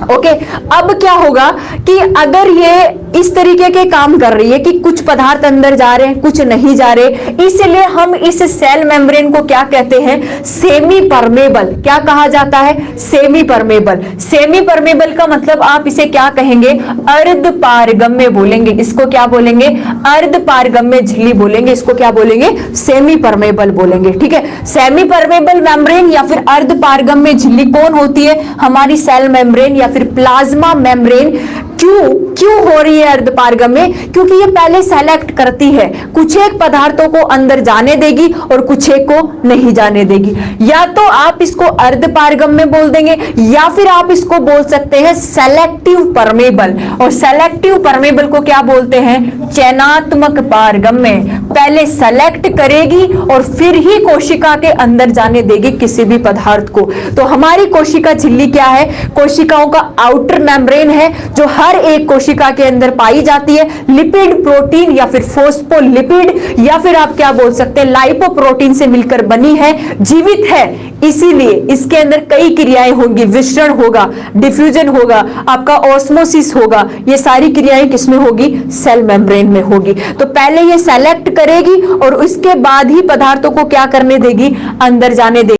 ओके। अब क्या होगा कि अगर ये इस तरीके के काम कर रही है कि कुछ पदार्थ अंदर जा रहे हैं, कुछ नहीं जा रहे, इसलिए हम इस सेल मेम्ब्रेन को क्या कहते हैं, सेमी परमेबल। क्या कहा जाता है, सेमी परमेबल। सेमी परमेबल का मतलब आप इसे क्या कहेंगे, अर्ध पारगम्य बोलेंगे। इसको क्या बोलेंगे, अर्ध पारगम्य झिल्ली बोलेंगे। इसको क्या बोलेंगे, सेमी परमेबल बोलेंगे। ठीक है, सेमी परमेबल मेम्ब्रेन या फिर अर्ध पारगम्य झिल्ली कौन होती है, हमारी सेल मेम्ब्रेन या फिर प्लाज्मा मेम्ब्रेन। क्यों हो रही है अर्ध पारगम्य, क्योंकि ये पहले सेलेक्ट करती है, कुछ एक पदार्थों को अंदर जाने देगी और कुछ एक को नहीं जाने देगी। या तो आप इसको अर्ध पारगम्य बोल देंगे, या फिर आप इसको बोल सकते हैं सेलेक्टिव परमेबल। और सेलेक्टिव परमेबल को क्या बोलते हैं, चयनात्मक पारगम्य। पहले सेलेक्ट करेगी और फिर ही कोशिका के अंदर जाने देगी किसी भी पदार्थ को। तो हमारी कोशिका झिल्ली क्या है, कोशिकाओं का आउटर मेम्ब्रेन है, जो हर एक कोशिका के अंदर पाई जाती है। लिपिड प्रोटीन या फिर फोस्फोलिपिड या फिर आप क्या बोल सकते हैं, लाइपोप्रोटीन से मिलकर बनी है, जीवित है, इसीलिए इसके अंदर कई क्रियाएं होंगी, विसरण होगा, डिफ्यूजन होगा, आपका ऑस्मोसिस होगा। ये सारी क्रियाएं किसमें होगी, सेल मेम्ब्रेन में होगी। तो पहले ये सेलेक्ट करेगी और उसके बाद ही पदार्थों को क्या करने देगी, अंदर जाने देगी।